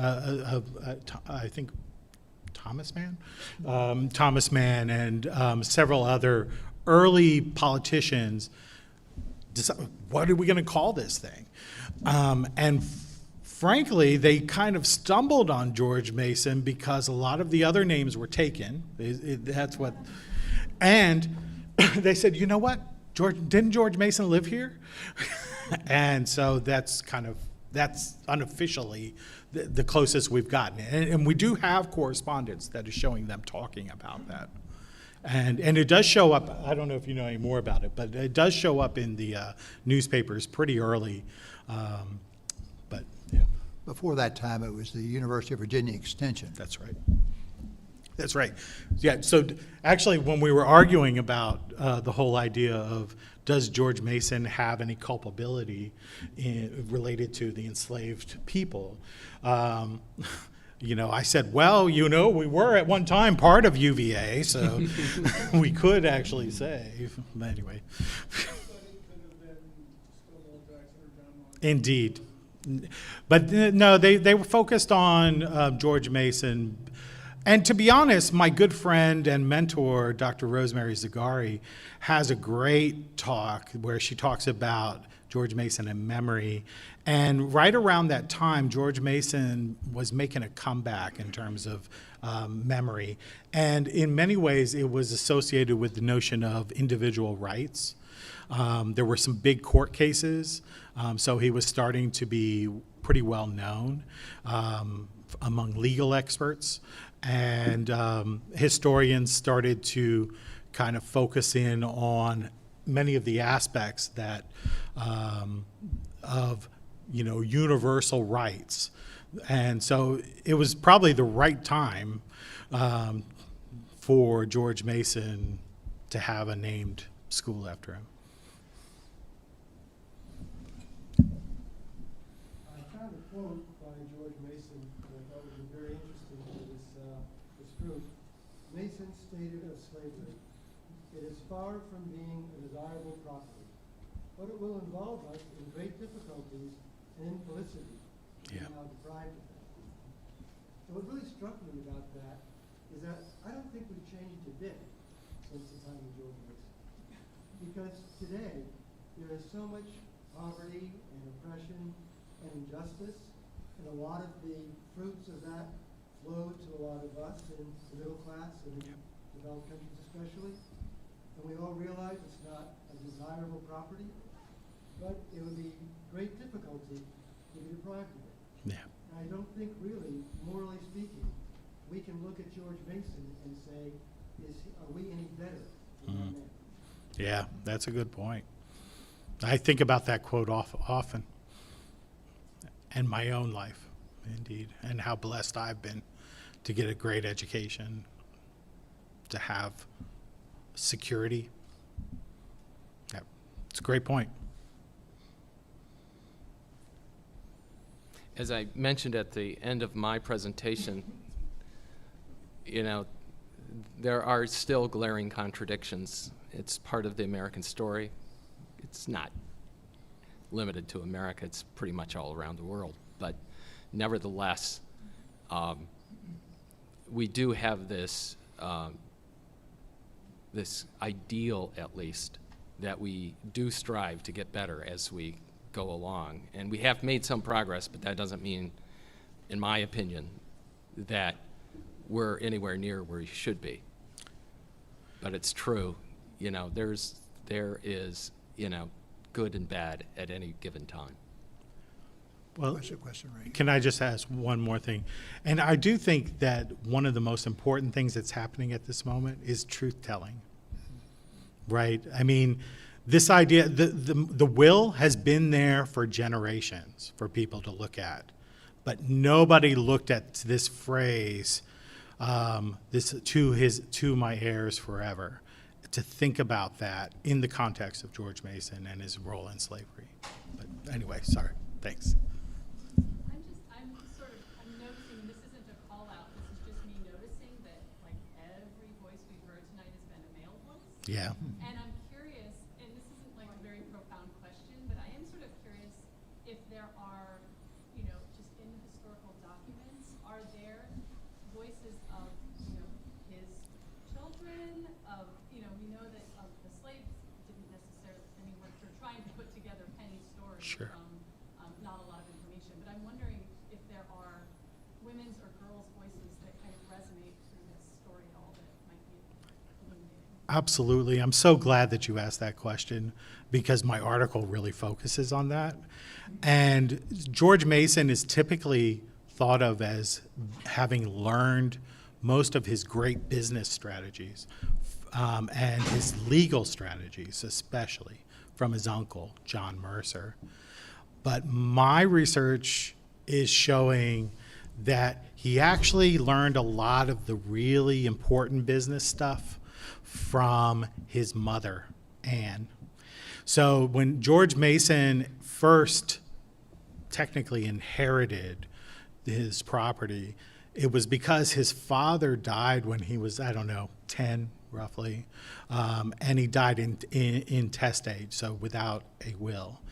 I think Thomas Mann, and several other early politicians. What are we going to call this thing? And frankly, they kind of stumbled on George Mason because a lot of the other names were taken. That's what, and they said, you know what? Didn't George Mason live here? And so that's unofficially the closest we've gotten. And we do have correspondence that is showing them talking about that. And it does show up, I don't know if you know any more about it, but it does show up in the newspapers pretty early. But yeah. Before that time, it was the University of Virginia Extension. That's right. That's right. Yeah, so actually when we were arguing about the whole idea of does George Mason have any culpability related to the enslaved people, I said, well, we were at one time part of UVA, so we could actually say. But anyway. Indeed. But no, they were focused on George Mason. And to be honest, my good friend and mentor, Dr. Rosemary Zagari, has a great talk where she talks about George Mason and memory. And right around that time, George Mason was making a comeback in terms of memory. And in many ways, it was associated with the notion of individual rights. There were some big court cases, so he was starting to be pretty well known among legal experts. And historians started to kind of focus in on many of the aspects that of universal rights. And so it was probably the right time for George Mason to have a named school after him. I found a quote by George Mason that I thought would be very interesting to this group. Mason stated of slavery, "It is far from being a desirable property, but it will involve us in great difficulties and infelicity if we are now deprived of that." So what really struck me about that is that I don't think we've changed a bit since the time of George Mason. Because today, there is so much poverty and oppression and injustice, and a lot of the fruits of that flow to a lot of us in the middle class and the developed countries especially, and we all realize it's not a desirable property, but it would be great difficulty to be deprived of it. Yeah. And I don't think really, morally speaking, we can look at George Mason and say, are we any better than that man? Yeah, that's a good point. I think about that quote often, and my own life, indeed, and how blessed I've been to get a great education, to have security. Yeah, it's a great point. As I mentioned at the end of my presentation, you know, there are still glaring contradictions. It's part of the American story. It's not limited to America. It's pretty much all around the world. But nevertheless, we do have this this ideal, at least, that we do strive to get better as we go along. And we have made some progress, but that doesn't mean, in my opinion, that we're anywhere near where we should be. But it's true, you know, there is, you know, good and bad at any given time. Well, Question, Ray. can I just ask one more thing? And I do think that one of the most important things that's happening at this moment is truth-telling, right? I mean, this idea, the will has been there for generations for people to look at, but nobody looked at this phrase, this to my heirs forever, to think about that in the context of George Mason and his role in slavery. But anyway, sorry, thanks. I'm noticing, this isn't a call out, this is just me noticing that like every voice we've heard tonight has been a male voice. Yeah. And I'm curious, and this isn't like a very profound question, but I am sort of curious if there are, you know, just in the historical documents, are there voices of, you know, his children, of, you know, we know that of the slaves didn't necessarily, I mean, we're trying to put together Penny's story Sure. from not a lot of information, but I'm wondering if there are women's or girls' voices that kind of resonate through this story at all that might be illuminating. Absolutely. I'm so glad that you asked that question because my article really focuses on that. And George Mason is typically thought of as having learned most of his great business strategies and his legal strategies, especially from his uncle, John Mercer. But my research is showing that he actually learned a lot of the really important business stuff from his mother, Anne. So when George Mason first technically inherited his property, it was because his father died when he was, 10 roughly, and he died in testate, so without a will.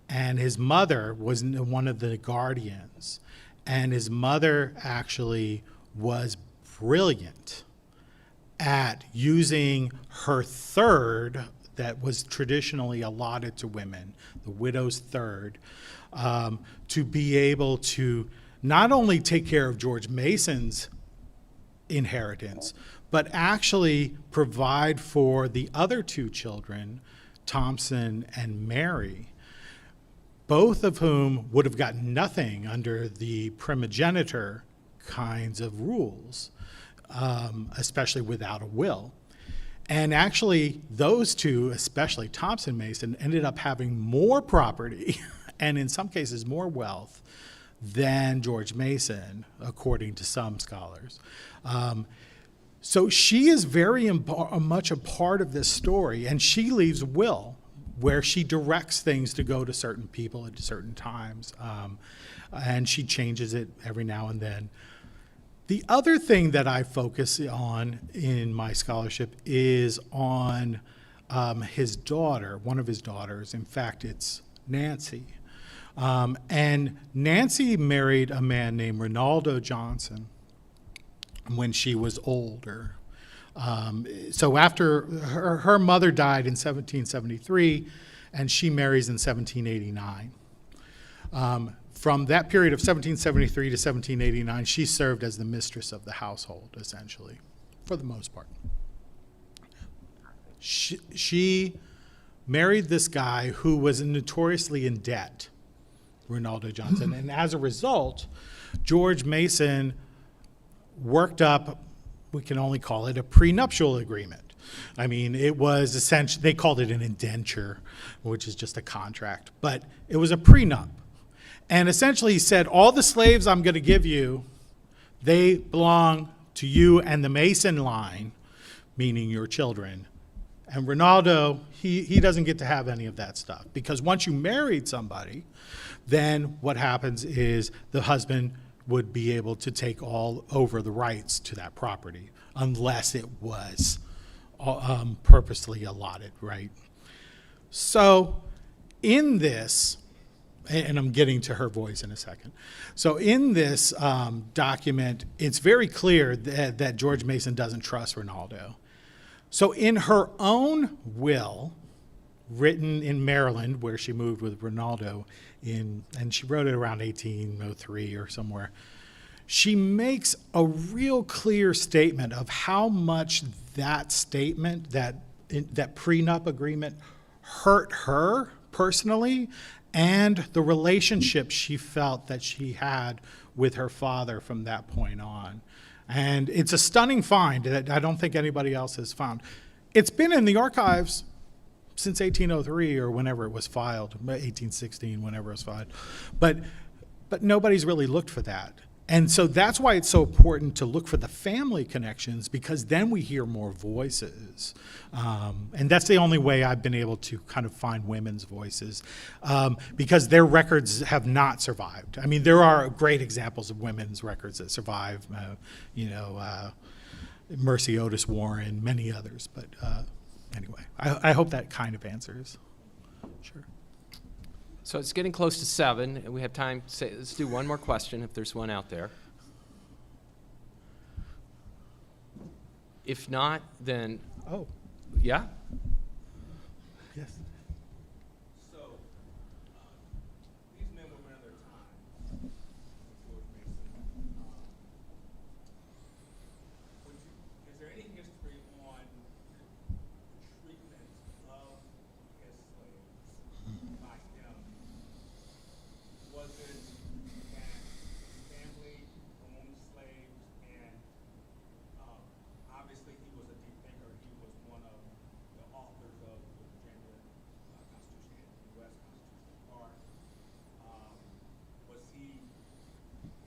And his mother was one of the guardians, and his mother actually was brilliant at using her third that was traditionally allotted to women, the widow's third, to be able to not only take care of George Mason's inheritance, but actually provide for the other two children, Thompson and Mary, both of whom would have gotten nothing under the primogeniture kinds of rules, especially without a will. And actually, those two, especially Thompson Mason, ended up having more property and in some cases more wealth than George Mason, according to some scholars. So she is very much a part of this story, and she leaves a will where she directs things to go to certain people at certain times, and she changes it every now and then. The other thing that I focus on in my scholarship is on his daughter, one of his daughters. In fact, it's Nancy. And Nancy married a man named Rinaldo Johnson when she was older. So after her mother died in 1773, and she marries in 1789. From that period of 1773 to 1789, she served as the mistress of the household, essentially, for the most part. She married this guy who was notoriously in debt, Ronaldo Johnson. And as a result, George Mason worked up, we can only call it a prenuptial agreement. I mean, it was essentially, they called it an indenture, which is just a contract, but it was a prenup. And essentially he said, all the slaves I'm going to give you, they belong to you and the Mason line, meaning your children. And Ronaldo, he doesn't get to have any of that stuff, because once you married somebody, then what happens is the husband would be able to take all over the rights to that property, unless it was purposely allotted, right? So in this, and I'm getting to her voice in a second. So in this document, it's very clear that George Mason doesn't trust Ronaldo. So in her own will, written in Maryland, where she moved with Ronaldo, and she wrote it around 1803 or somewhere, she makes a real clear statement of how much that statement, that prenup agreement, hurt her personally, and the relationship she felt that she had with her father from that point on. And it's a stunning find that I don't think anybody else has found. It's been in the archives since 1803 or whenever it was filed, 1816, whenever it was filed. But nobody's really looked for that. And so that's why it's so important to look for the family connections, because then we hear more voices. And that's the only way I've been able to kind of find women's voices, because their records have not survived. I mean, there are great examples of women's records that survive, Mercy Otis Warren, many others. But anyway, I hope that kind of answers. Sure. So it's getting close to 7, and we have time. Let's do one more question if there's one out there. If not, then, Oh, yeah? yes. So, these men were men of their time. George Mason. Is there any history on the treatment of his slaves by him? Was it that his family owned slaves, and obviously he was a deep thinker. He was one of the authors of the Virginia Constitution and the U.S. Constitution. Was he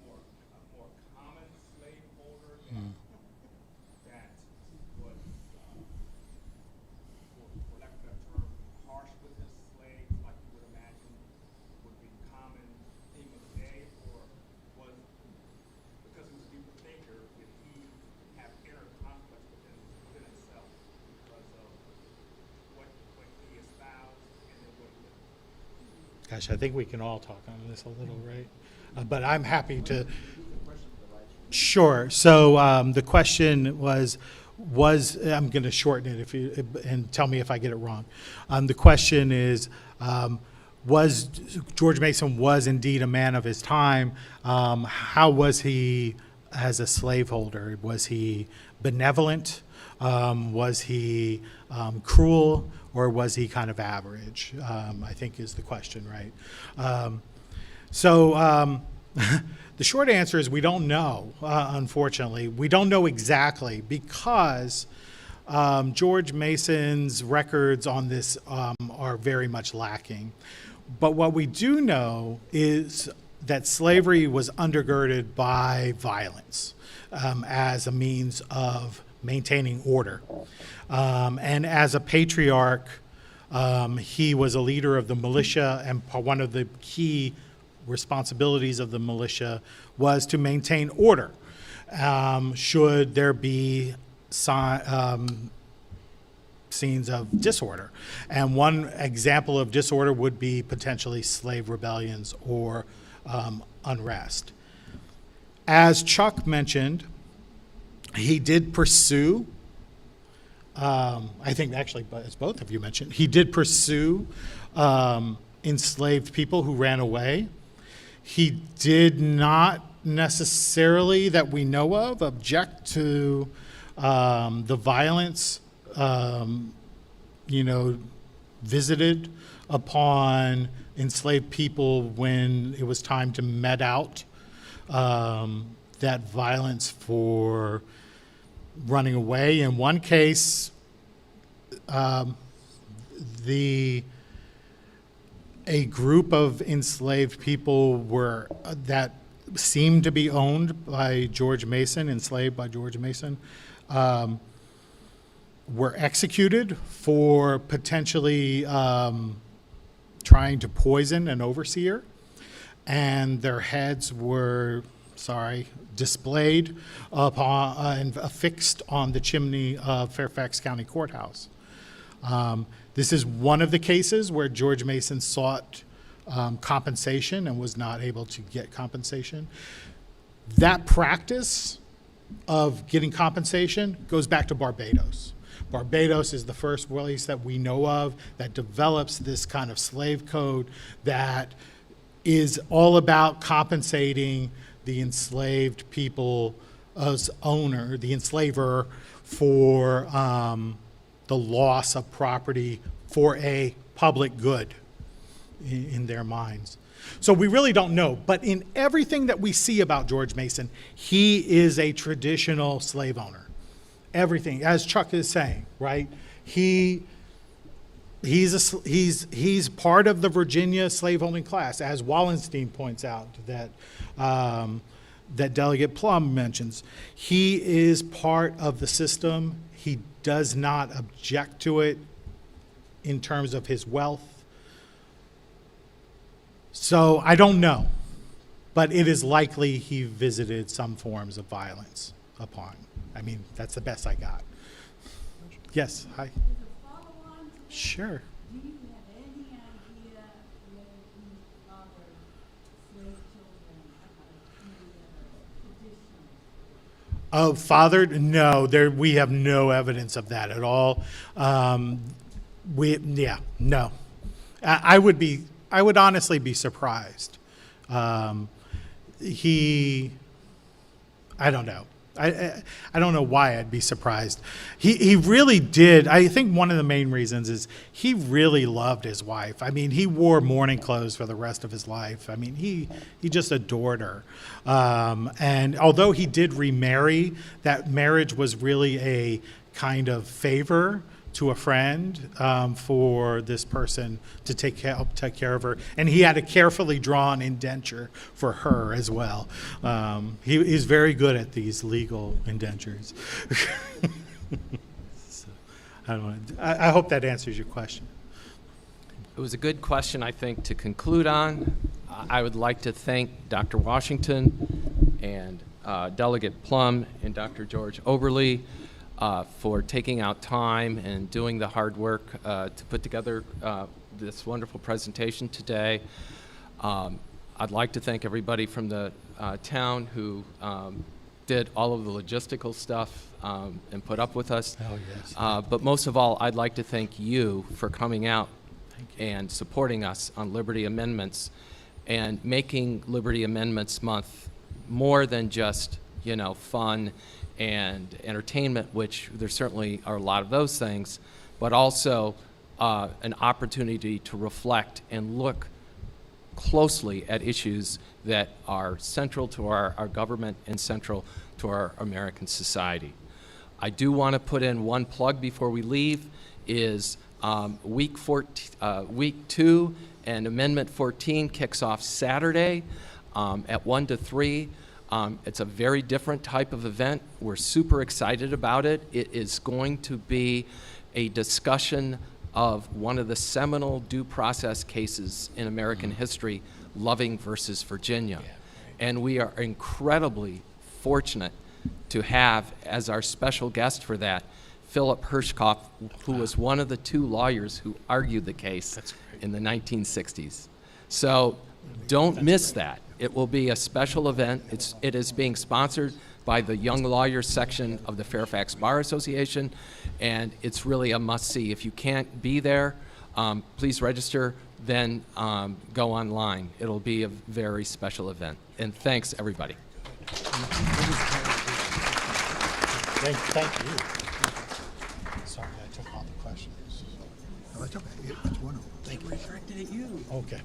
a more common slaveholder that was, for lack of a better term, harsh with his slaves, like you would imagine would be common theme of the day, or was, because he was a deeper thinker, did he have inner conflicts within himself because of what he espoused and then what he lived? Gosh, I think we can all talk on this a little, right? But I'm happy to. Sure. So the question was I'm going to shorten it and tell me if I get it wrong. The question is, was George Mason was indeed a man of his time? How was he as a slaveholder? Was he benevolent? Was he cruel? Or was he kind of average? I think is the question, right? The short answer is we don't know, unfortunately. We don't know exactly, because George Mason's records on this are very much lacking. But what we do know is that slavery was undergirded by violence as a means of maintaining order. And as a patriarch, he was a leader of the militia, and one of the key responsibilities of the militia was to maintain order. Should there be scenes of disorder. And one example of disorder would be potentially slave rebellions or unrest. As Chuck mentioned, he did pursue, I think actually, as both of you mentioned, he did pursue enslaved people who ran away. He did not necessarily, that we know of, object to the violence visited upon enslaved people when it was time to met out that violence for running away. In one case, a group of enslaved people that seemed to be owned by George Mason, enslaved by George Mason, were executed for potentially trying to poison an overseer, and their heads were, displayed upon and affixed on the chimney of Fairfax County Courthouse. This is one of the cases where George Mason sought compensation and was not able to get compensation. That practice of getting compensation goes back to Barbados. Barbados is the first place that we know of that develops this kind of slave code that is all about compensating the enslaved people as owner, the enslaver, for the loss of property for a public good in their minds. So we really don't know, but in everything that we see about George Mason, he is a traditional slave owner. Everything, as Chuck is saying, right? He's part of the Virginia slaveholding class, as Wallenstein points out, that Delegate Plum mentions. He is part of the system. He does not object to it in terms of his wealth. So I don't know, but it is likely he visited some forms of violence upon. I mean, that's the best I got. Yes, hi. As a follow-on to that, Sure. do you have any idea whether he fathered slave children traditionally? Fathered? No, we have no evidence of that at all. No. I would honestly be surprised. I don't know. I don't know why I'd be surprised. He really did. I think one of the main reasons is he really loved his wife. I mean, he wore mourning clothes for the rest of his life. I mean, he just adored her. And although he did remarry, that marriage was really a kind of favor to a friend for this person to help take care of her. And he had a carefully drawn indenture for her as well. He's very good at these legal indentures. So, I hope that answers your question. It was a good question, I think, to conclude on. I would like to thank Dr. Washington and Delegate Plum and Dr. George Oberle for taking out time and doing the hard work to put together this wonderful presentation today. I'd like to thank everybody from the town who did all of the logistical stuff and put up with us. Oh, yes. But most of all, I'd like to thank you for coming out and supporting us on Liberty Amendments and making Liberty Amendments Month more than just, fun and entertainment, which there certainly are a lot of those things, but also an opportunity to reflect and look closely at issues that are central to our government and central to our American society. I do want to put in one plug before we leave, is week 2 and Amendment 14 kicks off Saturday at 1 to 3. It's a very different type of event. We're super excited about it. It is going to be a discussion of one of the seminal due process cases in American history, Loving versus Virginia. And we are incredibly fortunate to have as our special guest for that Philip Hirschkopf, who was one of the 2 lawyers who argued the case in the 1960s. So don't miss that. It will be a special event. It is being sponsored by the Young Lawyers section of the Fairfax Bar Association, and it's really a must-see. If you can't be there, please register, then go online. It'll be a very special event. And thanks, everybody. Thank you. Sorry, I took all the questions. appreciate you. Okay.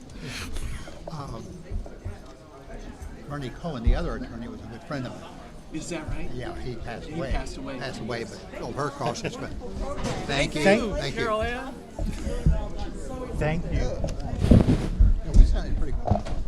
Attorney Cohen, the other attorney, was a good friend of mine. Is that right? Yeah, he passed He away. passed away. Passed away, but Bill Herkoff has been. Thank you. Thank Thank you. Carol Ann. Thank you. Yeah, we sounded pretty good.